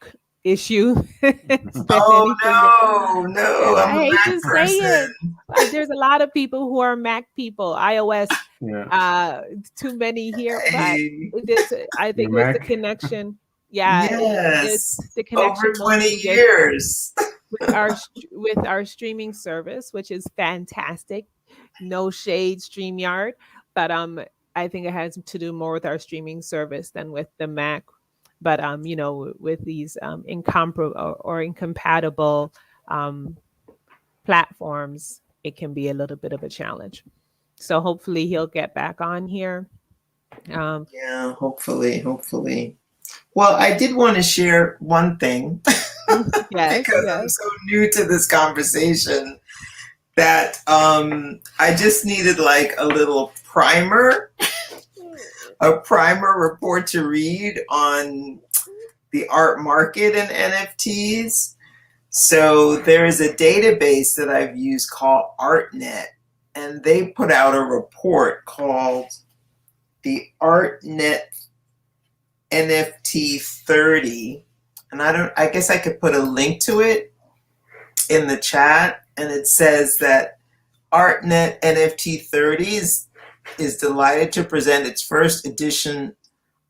issue than anything. No, I I'm a hate Mac to person. say it. There's a lot of people who are Mac people, iOS. Too many here, but I think it was the connection. Yeah, yes, it's the connection. Over 20 years with our streaming service, which is fantastic. No shade, StreamYard, but I think it has to do more with our streaming service than with the Mac. But with these incomparable or incompatible platforms, it can be a little bit of a challenge. So hopefully he'll get back on here. Yeah, hopefully. Well, I did want to share one thing because I'm so new to this conversation that I just needed like a little primer report to read on the art market and NFTs. So there is a database that I've used called ArtNet, and they put out a report called the ArtNet NFT 30. And I guess I could put a link to it in the chat. And it says that ArtNet NFT 30 is delighted to present its first edition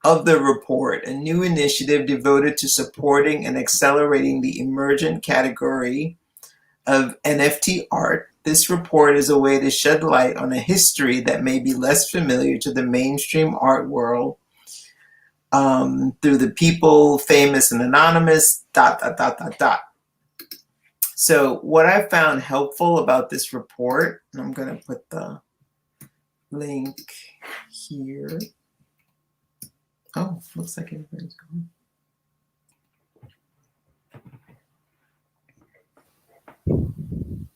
of the report, a new initiative devoted to supporting and accelerating the emergent category of NFT art. This report is a way to shed light on a history that may be less familiar to the mainstream art world through the people, famous and anonymous, ... So what I found helpful about this report, and I'm going to put the link here. Oh, looks like everybody's going.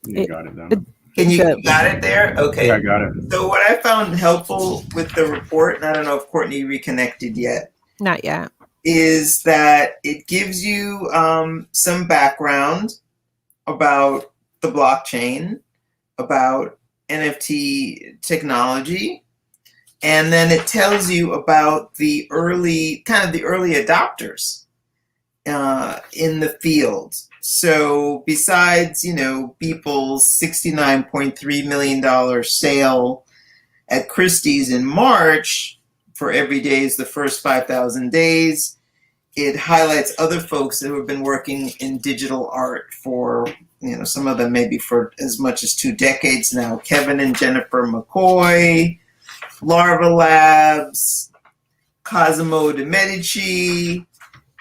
You got it done. You got it there? Okay. Yeah, I got it. So what I found helpful with the report, and I don't know if Courtney reconnected yet. Not yet. Is that it gives you some background about the blockchain, about NFT technology, and then it tells you about the early adopters in the field. So besides, Beeple's $69.3 million sale at Christie's in March for Every Day is the First 5,000 Days, it highlights other folks who have been working in digital art for, some of them maybe for as much as 2 decades now. Kevin and Jennifer McCoy, Larva Labs, Cosimo de Medici,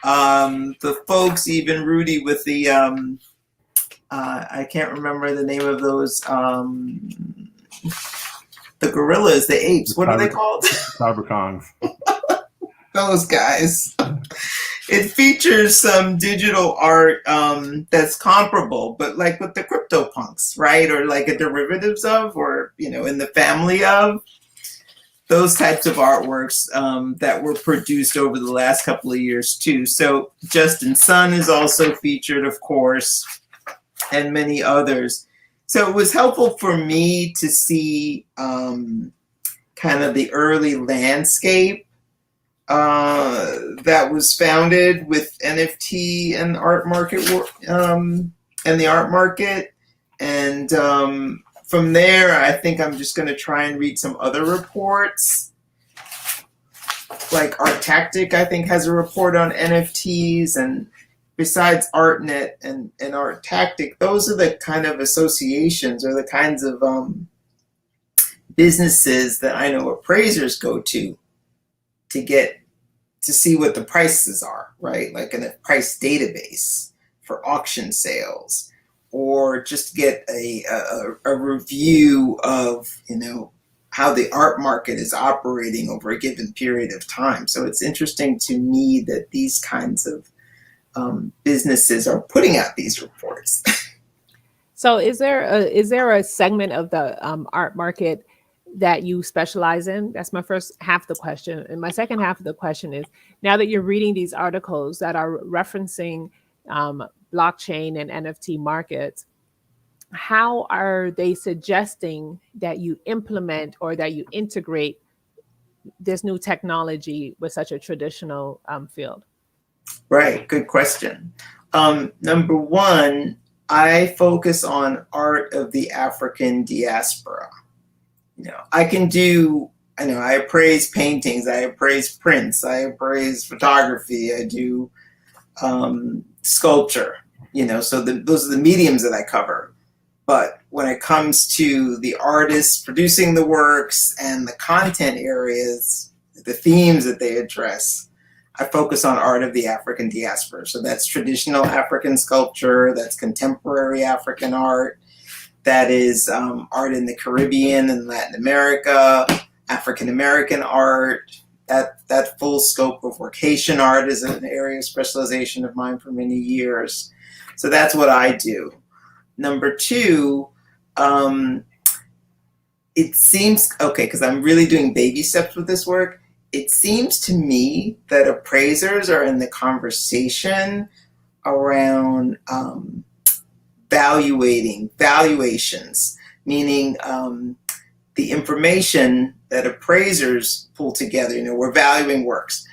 The folks, even Rudy with the I can't remember the name of those the gorillas, the apes. What are they called? Cyberkongs. Those guys. It features some digital art that's comparable, but like with the CryptoPunks, right? Or like a derivatives of, or in the family of those types of artworks that were produced over the last couple of years too. So Justin Sun is also featured, of course, and many others. So it was helpful for me to see kind of the early landscape that was founded with NFT and art market and the art market. And from there, I think I'm just going to try and read some other reports. Like Art Tactic, I think, has a report on NFTs. And besides ArtNet and Art Tactic, those are the kind of associations or the kinds of businesses that I know appraisers go to get to see what the prices are, right? Like in a price database for auction sales, or just get a review of how the art market is operating over a given period of time. So it's interesting to me that these kinds of businesses are putting out these reports. So is there a segment of the art market that you specialize in? That's my first half of the question. And my second half of the question is, now that you're reading these articles that are referencing blockchain and NFT markets, how are they suggesting that you implement or that you integrate this new technology with such a traditional field? Right, good question. Number one, I focus on art of the African diaspora. I appraise paintings, I appraise prints, I appraise photography, I do sculpture, so those are the mediums that I cover. But when it comes to the artists producing the works and the content areas, the themes that they address, I focus on art of the African diaspora. So that's traditional African sculpture, that's contemporary African art, that is art in the Caribbean and Latin America, African American art. That full scope of work. Haitian art is an area of specialization of mine for many years. So that's what I do. Number two, it seems, because I'm really doing baby steps with this work, it seems to me that appraisers are in the conversation around valuations, meaning the information that appraisers pull together, we're valuing works.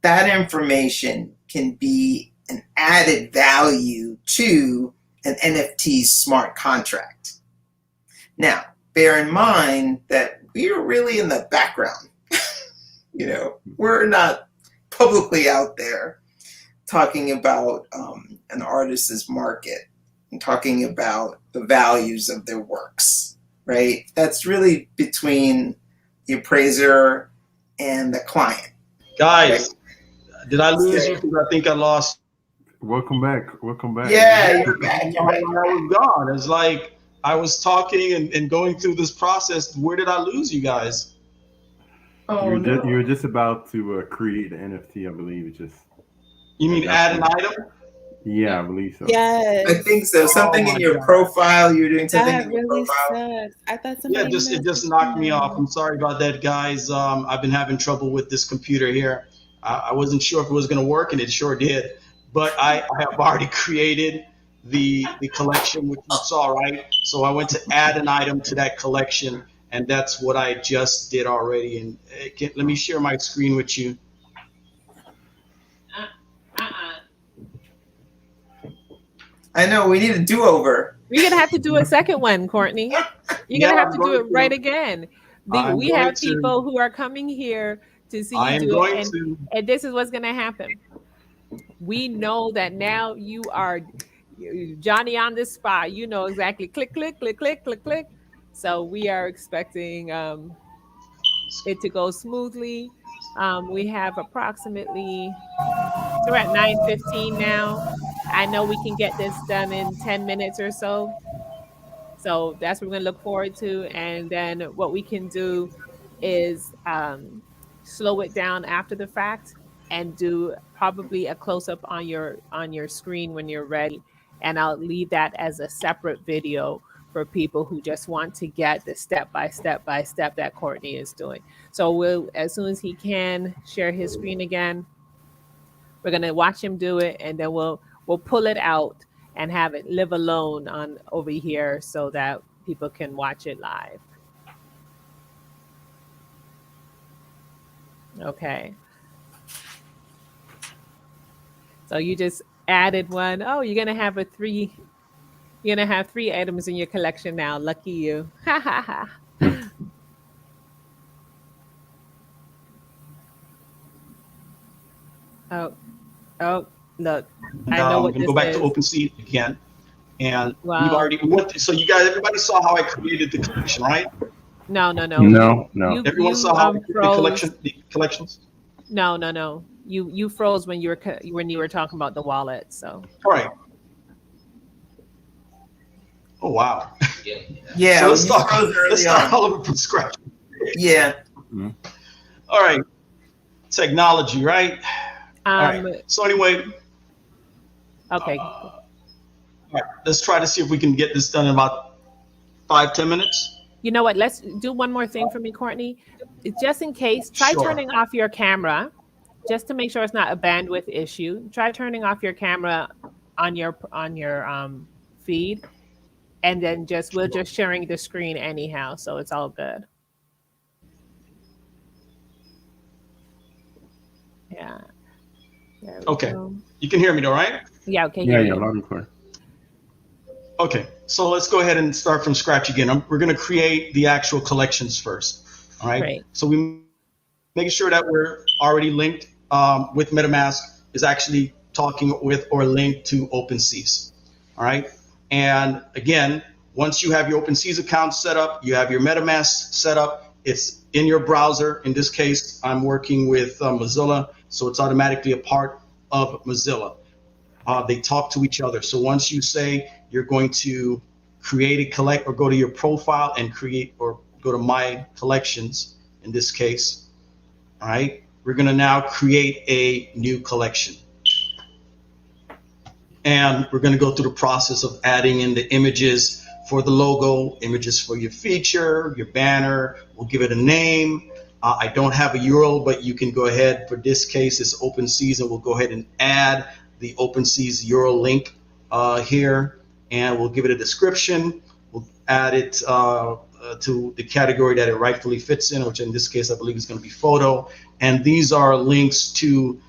That information can be an added value to an NFT smart contract. Now, bear in mind that we are really in the background. We're not publicly out there talking about an artist's market and talking about the values of their works, right? That's really between the appraiser and the client. Guys, right? Did I lose you? Because I think I lost. Welcome back. Yeah, you're back. I was gone. It's like I was talking and going through this process. Where did I lose you guys? Oh, you were just about to create an NFT, I believe. It's just. You mean add an item? Yeah, I believe so. Yes. I think so. Something in your profile. You're doing something in your really profile. Sucks. I thought something. Yeah, it just knocked me off. I'm sorry about that, guys. I've been having trouble with this computer here. I wasn't sure if it was going to work, and it sure did. But I have already created the collection, which you saw, right? So I went to add an item to that collection, and that's what I just did already. And let me share my screen with you. I know, we need a do-over. You're going to have to do a second one, Courtney. You're going to have to do it right again. We have people who are coming here to see you do it. And this is what's going to happen. We know that now you are Johnny on the spot. You know exactly. Click, click, click, click, click, click. So we are expecting it to go smoothly. We have approximately So we're at 9:15 now. I know we can get this done in 10 minutes or so. So that's what we're going to look forward to. And then what we can do is slow it down after the fact and do probably a close up on your screen when you're ready. And I'll leave that as a separate video for people who just want to get the step by step that Courtney is doing. So we'll, as soon as he can share his screen again, we're gonna watch him do it, and then we'll pull it out and have it live alone on over here so that people can watch it live. Okay. So you just added one. Oh, you're gonna have a three. You're gonna have three items in your collection now. Lucky you. Ha ha ha. Oh, oh, look. And I know I'm what going to this go back to is. OpenSea again. And we've Well, already went. So you guys, everybody saw how I created the collection, right? no, no, no. No, no. Everyone saw how I created Froze. the collections. No, no, no. You froze when when you were talking about the wallet. So All right. Oh wow. Yeah, So let's you start. froze early Let's start on. all over from scratch. Yeah. All right. Technology, right? All um right. So anyway, okay. all right. Let's try to see if we can get this done in about 5-10 minutes. You know what? Let's do one more thing for me, Courtney. Just in case, try Sure. turning off your camera just to make sure it's not a bandwidth issue. Try turning off your camera on your feed, and then just we're just sharing the screen anyhow, so it's all good. Yeah. There we Okay. go. You can hear me though, right? Yeah, okay, Yeah, hear yeah, you. loud and clear. Okay. So let's go ahead and start from scratch again. We're going to create the actual collections first. All right. Great. So we making sure that we're already linked with MetaMask is actually talking with or linked to OpenSeas. All right. And again, once you have your OpenSeas account set up, you have your MetaMask set up, it's in your browser. In this case, I'm working with Mozilla, so it's automatically a part of Mozilla. They talk to each other. So once you say you're going to create a collect or go to your profile and create or go to my collections, in this case, all right, we're going to now create a new collection. And we're going to go through the process of adding in the images for the logo, images for your feature, your banner. We'll give it a name. I don't have a URL, but you can go ahead. For this case, it's OpenSeas, and we'll go ahead and add the OpenSeas URL link here, and we'll give it a description. We'll add it to the category that it rightfully fits in, which in this case, I believe is going to be photo. And these are links to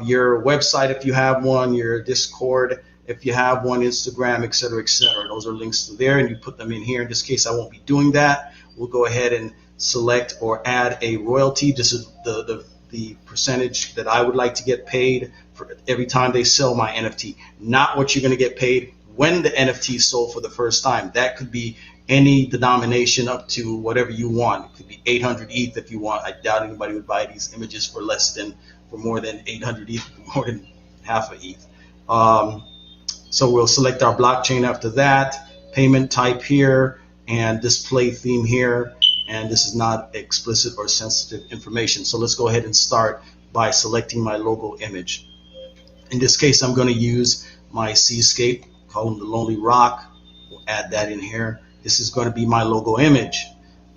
your website if you have one, your Discord if you have one, Instagram, et cetera, et cetera. Those are links to there, and you put them in here. In this case, I won't be doing that. We'll go ahead and select or add a royalty. This is the percentage that I would like to get paid for every time they sell my NFT, not what you're going to get paid when the NFT is sold for the first time. That could be any denomination up to whatever you want. It could be 800 ETH if you want. I doubt anybody would buy these images for more than 800 ETH, more than half a ETH. So we'll select our blockchain after that, payment type here, and display theme here. And this is not explicit or sensitive information. So let's go ahead and start by selecting my logo image. In this case, I'm going to use my seascape called the Lonely Rock. We'll add that in here. This is going to be my logo image.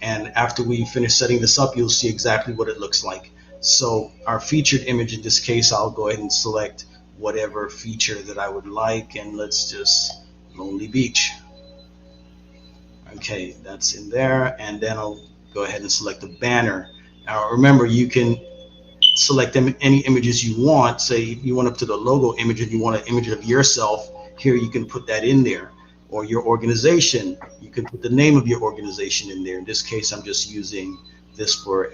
And after we finish setting this up, you'll see exactly what it looks like. So our featured image, in this case, I'll go ahead and select whatever feature that I would like. And let's just Lonely Beach. Okay, that's in there. And then I'll go ahead and select a banner. Now remember, you can select any images you want. Say you went up to the logo image and you want an image of yourself. Here you can put that in there. Or your organization, you can put the name of your organization in there. In this case, I'm just using this for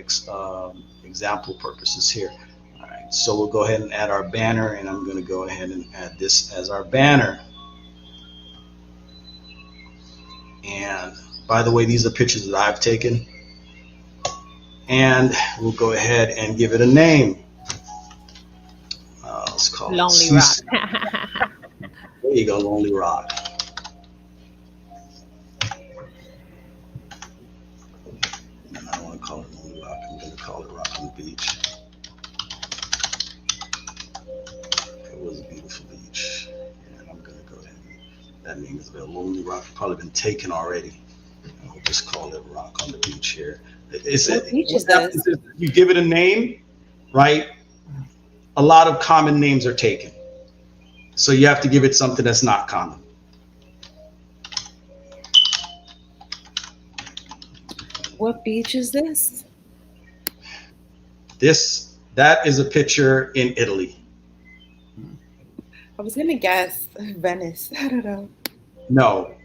example purposes here. All right, so we'll go ahead and add our banner, and I'm going to go ahead and add this as our banner. And by the way, these are pictures that I've taken. And we'll go ahead and give it a name. I'll Let's call it Lonely Rock. CC. There you go, Lonely Rock. And I don't want to call it Lonely Rock. I'm going to call it Rock on the Beach. It was a beautiful beach. And I'm going to go ahead and that name is Lonely Rock. Probably been taken already. I'll just call it Rock on the Beach here. What beach is this? You give it a name, right? A lot of common names are taken. So you have to give it something that's not common. What beach is this? That is a picture in Italy. I was gonna guess Venice. I don't know. No.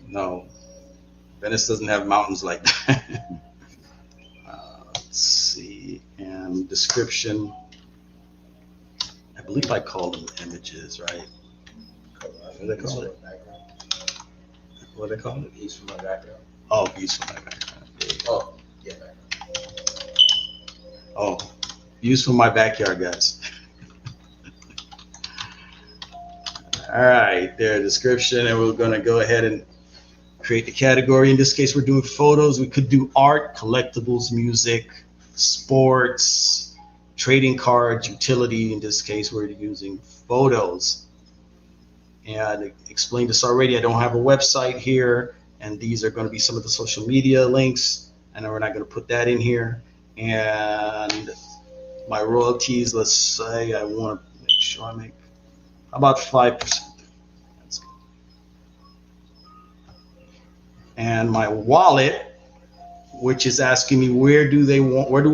Venice doesn't have mountains like that. Let's see. And description. I believe I called them images, right? What do they call it? What do they call it? Views from my background. Oh, views from my background. Oh, yeah. Oh, views from my backyard, guys. All right, their description, and we're going to go ahead and create the category. In this case, we're doing photos. We could do art, collectibles, music, sports, trading cards, utility. In this case, we're using photos. And I explained this already. I don't have a website here, and these are going to be some of the social media links. And we're not going to put that in here. And my royalties, let's say I want to make sure I make about 5%. That's good. And my wallet, which is asking me where do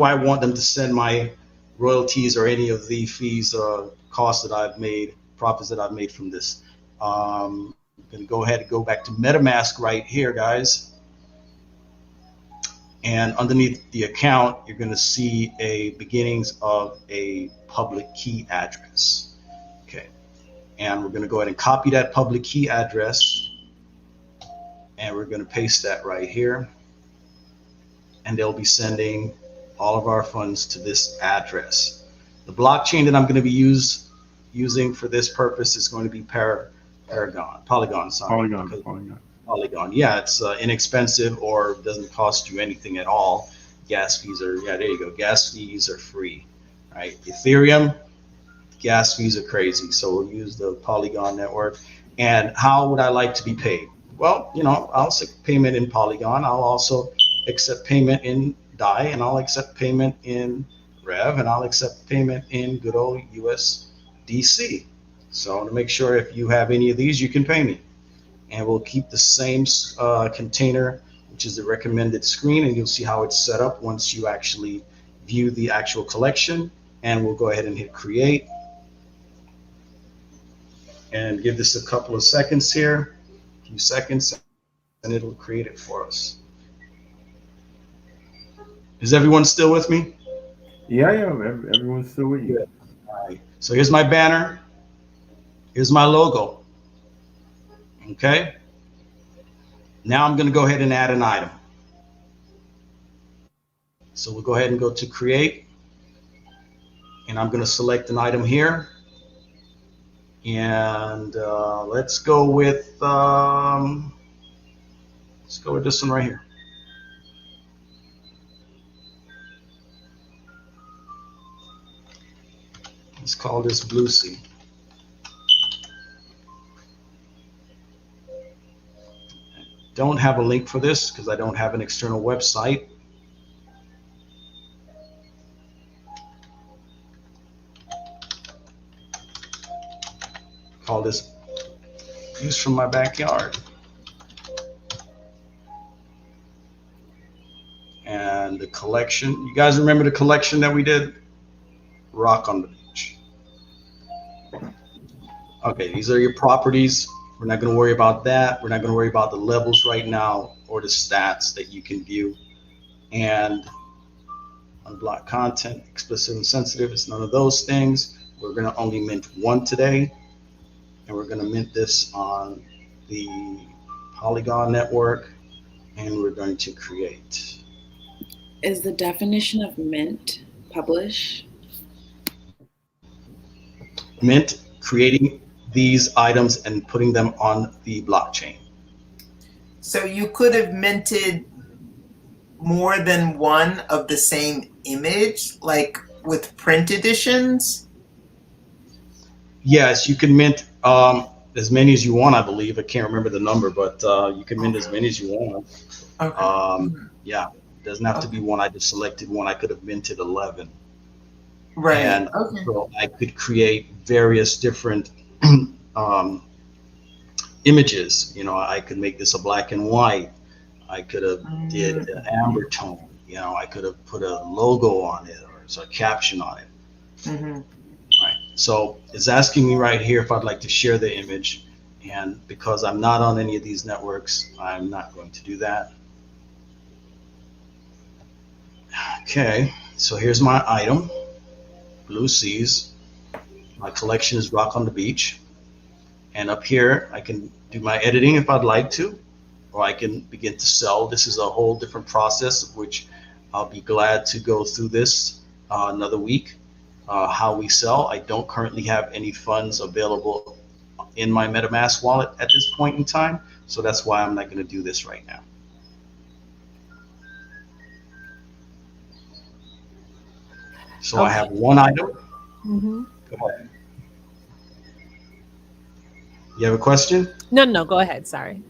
I want them to send my royalties or any of the fees or costs that I've made, profits that I've made from this. I'm going to go ahead and go back to MetaMask right here, guys. And underneath the account, you're going to see a beginnings of a public key address. Okay. And we're going to go ahead and copy that public key address. And we're going to paste that right here. And they'll be sending all of our funds to this address. The blockchain that I'm going to be using for this purpose is going to be Polygon. Sorry. Polygon. Yeah, it's inexpensive or doesn't cost you anything at all. Gas fees are, there you go. Gas fees are free, right? Ethereum, gas fees are crazy. So we'll use the Polygon network. And how would I like to be paid? Well, I'll accept payment in Polygon. I'll also accept payment in DAI, and I'll accept payment in Rev, and I'll accept payment in good old USDC. So to make sure if you have any of these, you can pay me. And we'll keep the same container, which is the recommended screen, and you'll see how it's set up once you actually view the actual collection. And we'll go ahead and hit create and give this a couple of seconds here, a few seconds, and it'll create it for us. Is everyone still with me? Yeah, everyone's still with you. Good. All right. So here's my banner. Here's my logo. Okay. Now I'm going to go ahead and add an item. So we'll go ahead and go to create. And I'm going to select an item here. And let's go with this one right here. Let's call this Blue Sea. Don't have a link for this because I don't have an external website. Call this Views from My Backyard. And the collection, you guys remember the collection that we did? Rock on the Beach. Okay, these are your properties. We're not going to worry about that. We're not going to worry about the levels right now or the stats that you can view. And unblock content, explicit and sensitive. It's none of those things. We're going to only mint one today. And we're going to mint this on the Polygon network. And we're going to create. Is the definition of mint publish? Mint creating these items and putting them on the blockchain. So you could have minted more than one of the same image, like with print editions? Yes, you can mint as many as you want, I believe. I can't remember the number, but you can mint as many as you want. Okay. Yeah, it doesn't have to be one. I just selected one. I could have minted 11. Right. And Okay. so I could create various different images. You know, I could make this a black and white. I could have did an amber tone. You know, I could have put a logo on it or a caption on it. Mm-hmm. Right. So it's asking me right here if I'd like to share the image. And because I'm not on any of these networks, I'm not going to do that. Okay, so here's my item, Blue Seas. My collection is Rock on the Beach. And up here, I can do my editing if I'd like to, or I can begin to sell. This is a whole different process, of which I'll be glad to go through this another week. How we sell. I don't currently have any funds available in my MetaMask wallet at this point in time, so that's why I'm not going to do this right now. So I have one item. Mm-hmm. Go ahead. You have a question? No, go ahead. Sorry.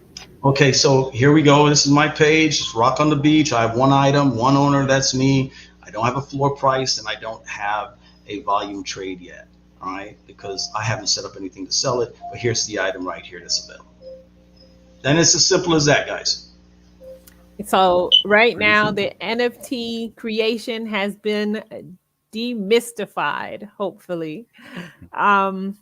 Okay, so here we go. This is my page. It's Rock on the Beach. I have one item, one owner. That's me. I don't have a floor price, and I don't have a volume trade yet. All right, because I haven't set up anything to sell it. But here's the item right here that's available. And it's as simple as that, guys. So right now, the NFT creation has been demystified, hopefully. That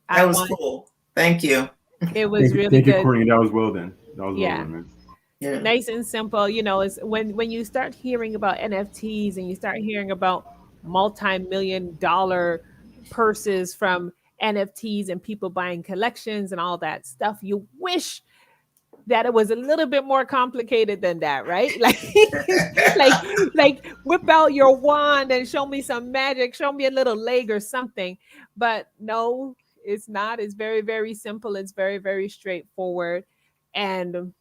was cool. Thank you. It was really thank good. you, Courtney. That was well done. That was Yeah. well done, man. Yeah. Nice and simple. You know, it's when you start hearing about NFTs and you start hearing about multi-million-dollar purses from NFTs and people buying collections and all that stuff, you wish that it was a little bit more complicated than that, right? Like whip out your wand and show me some magic, show me a little leg or something. But no, it's not. It's very, very simple. It's very, very straightforward. And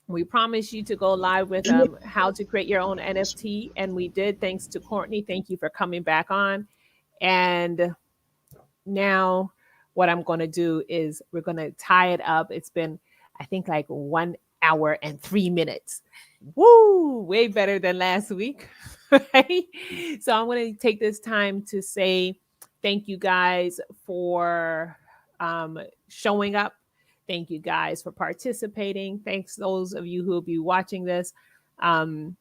we promised you to go live with how to create your own NFT. And we did, thanks to Courtney. Thank you for coming back on. And now what I'm going to do is we're going to tie it up. It's been, I think, like 1 hour and 3 minutes. Woo! Way better than last week. Right? So I'm going to take this time to say thank you guys for showing up. Thank you guys for participating. Thanks those of you who will be watching this. And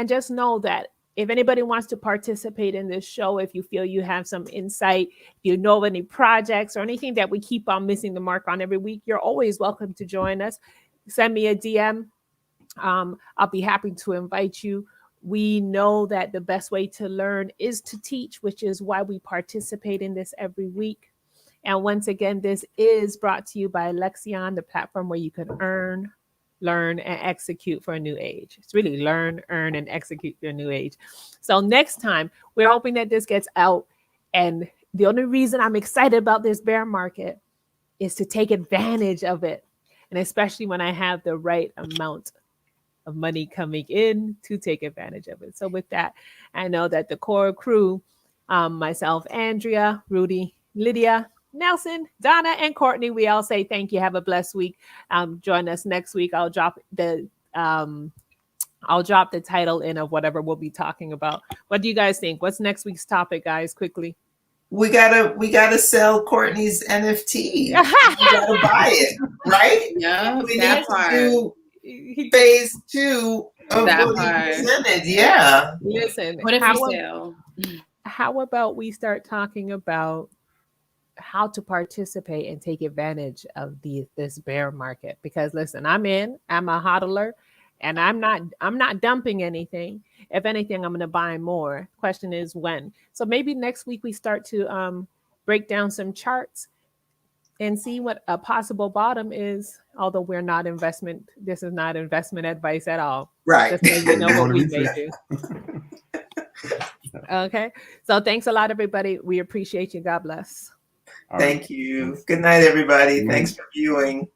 just know that if anybody wants to participate in this show, if you feel you have some insight, if you know of any projects or anything that we keep on missing the mark on every week, you're always welcome to join us. Send me a DM. I'll be happy to invite you. We know that the best way to learn is to teach, which is why we participate in this every week. And once again, this is brought to you by Lexion, the platform where you can earn, learn, and execute for a new age. It's really learn, earn, and execute for a new age. So next time, we're hoping that this gets out. And the only reason I'm excited about this bear market is to take advantage of it. And especially when I have the right amount of money coming in to take advantage of it. So with that, I know that the core crew, myself, Andrea, Rudy, Lydia, Nelson, Donna, and Courtney, we all say thank you. Have a blessed week. Join us next week. I'll drop the title in of whatever we'll be talking about. What do you guys think? What's next week's topic, guys? Quickly. We gotta sell Courtney's NFT. We gotta buy it, right? Yeah, We that need part. to do phase 2 of That what part. he presented. Yeah. Listen, What if we sell? how about we start talking about how to participate and take advantage of this bear market? Because listen, I'm a hodler, and I'm not dumping anything. If anything, I'm going to buy more. Question is when. So maybe next week we start to break down some charts and see what a possible bottom is. Although we're not this is not investment advice at all. Right. Just so you know what we may do. Okay. So thanks a lot, everybody. We appreciate you. God bless. All right. Thank you. Good night, everybody. Good Thanks night. for viewing.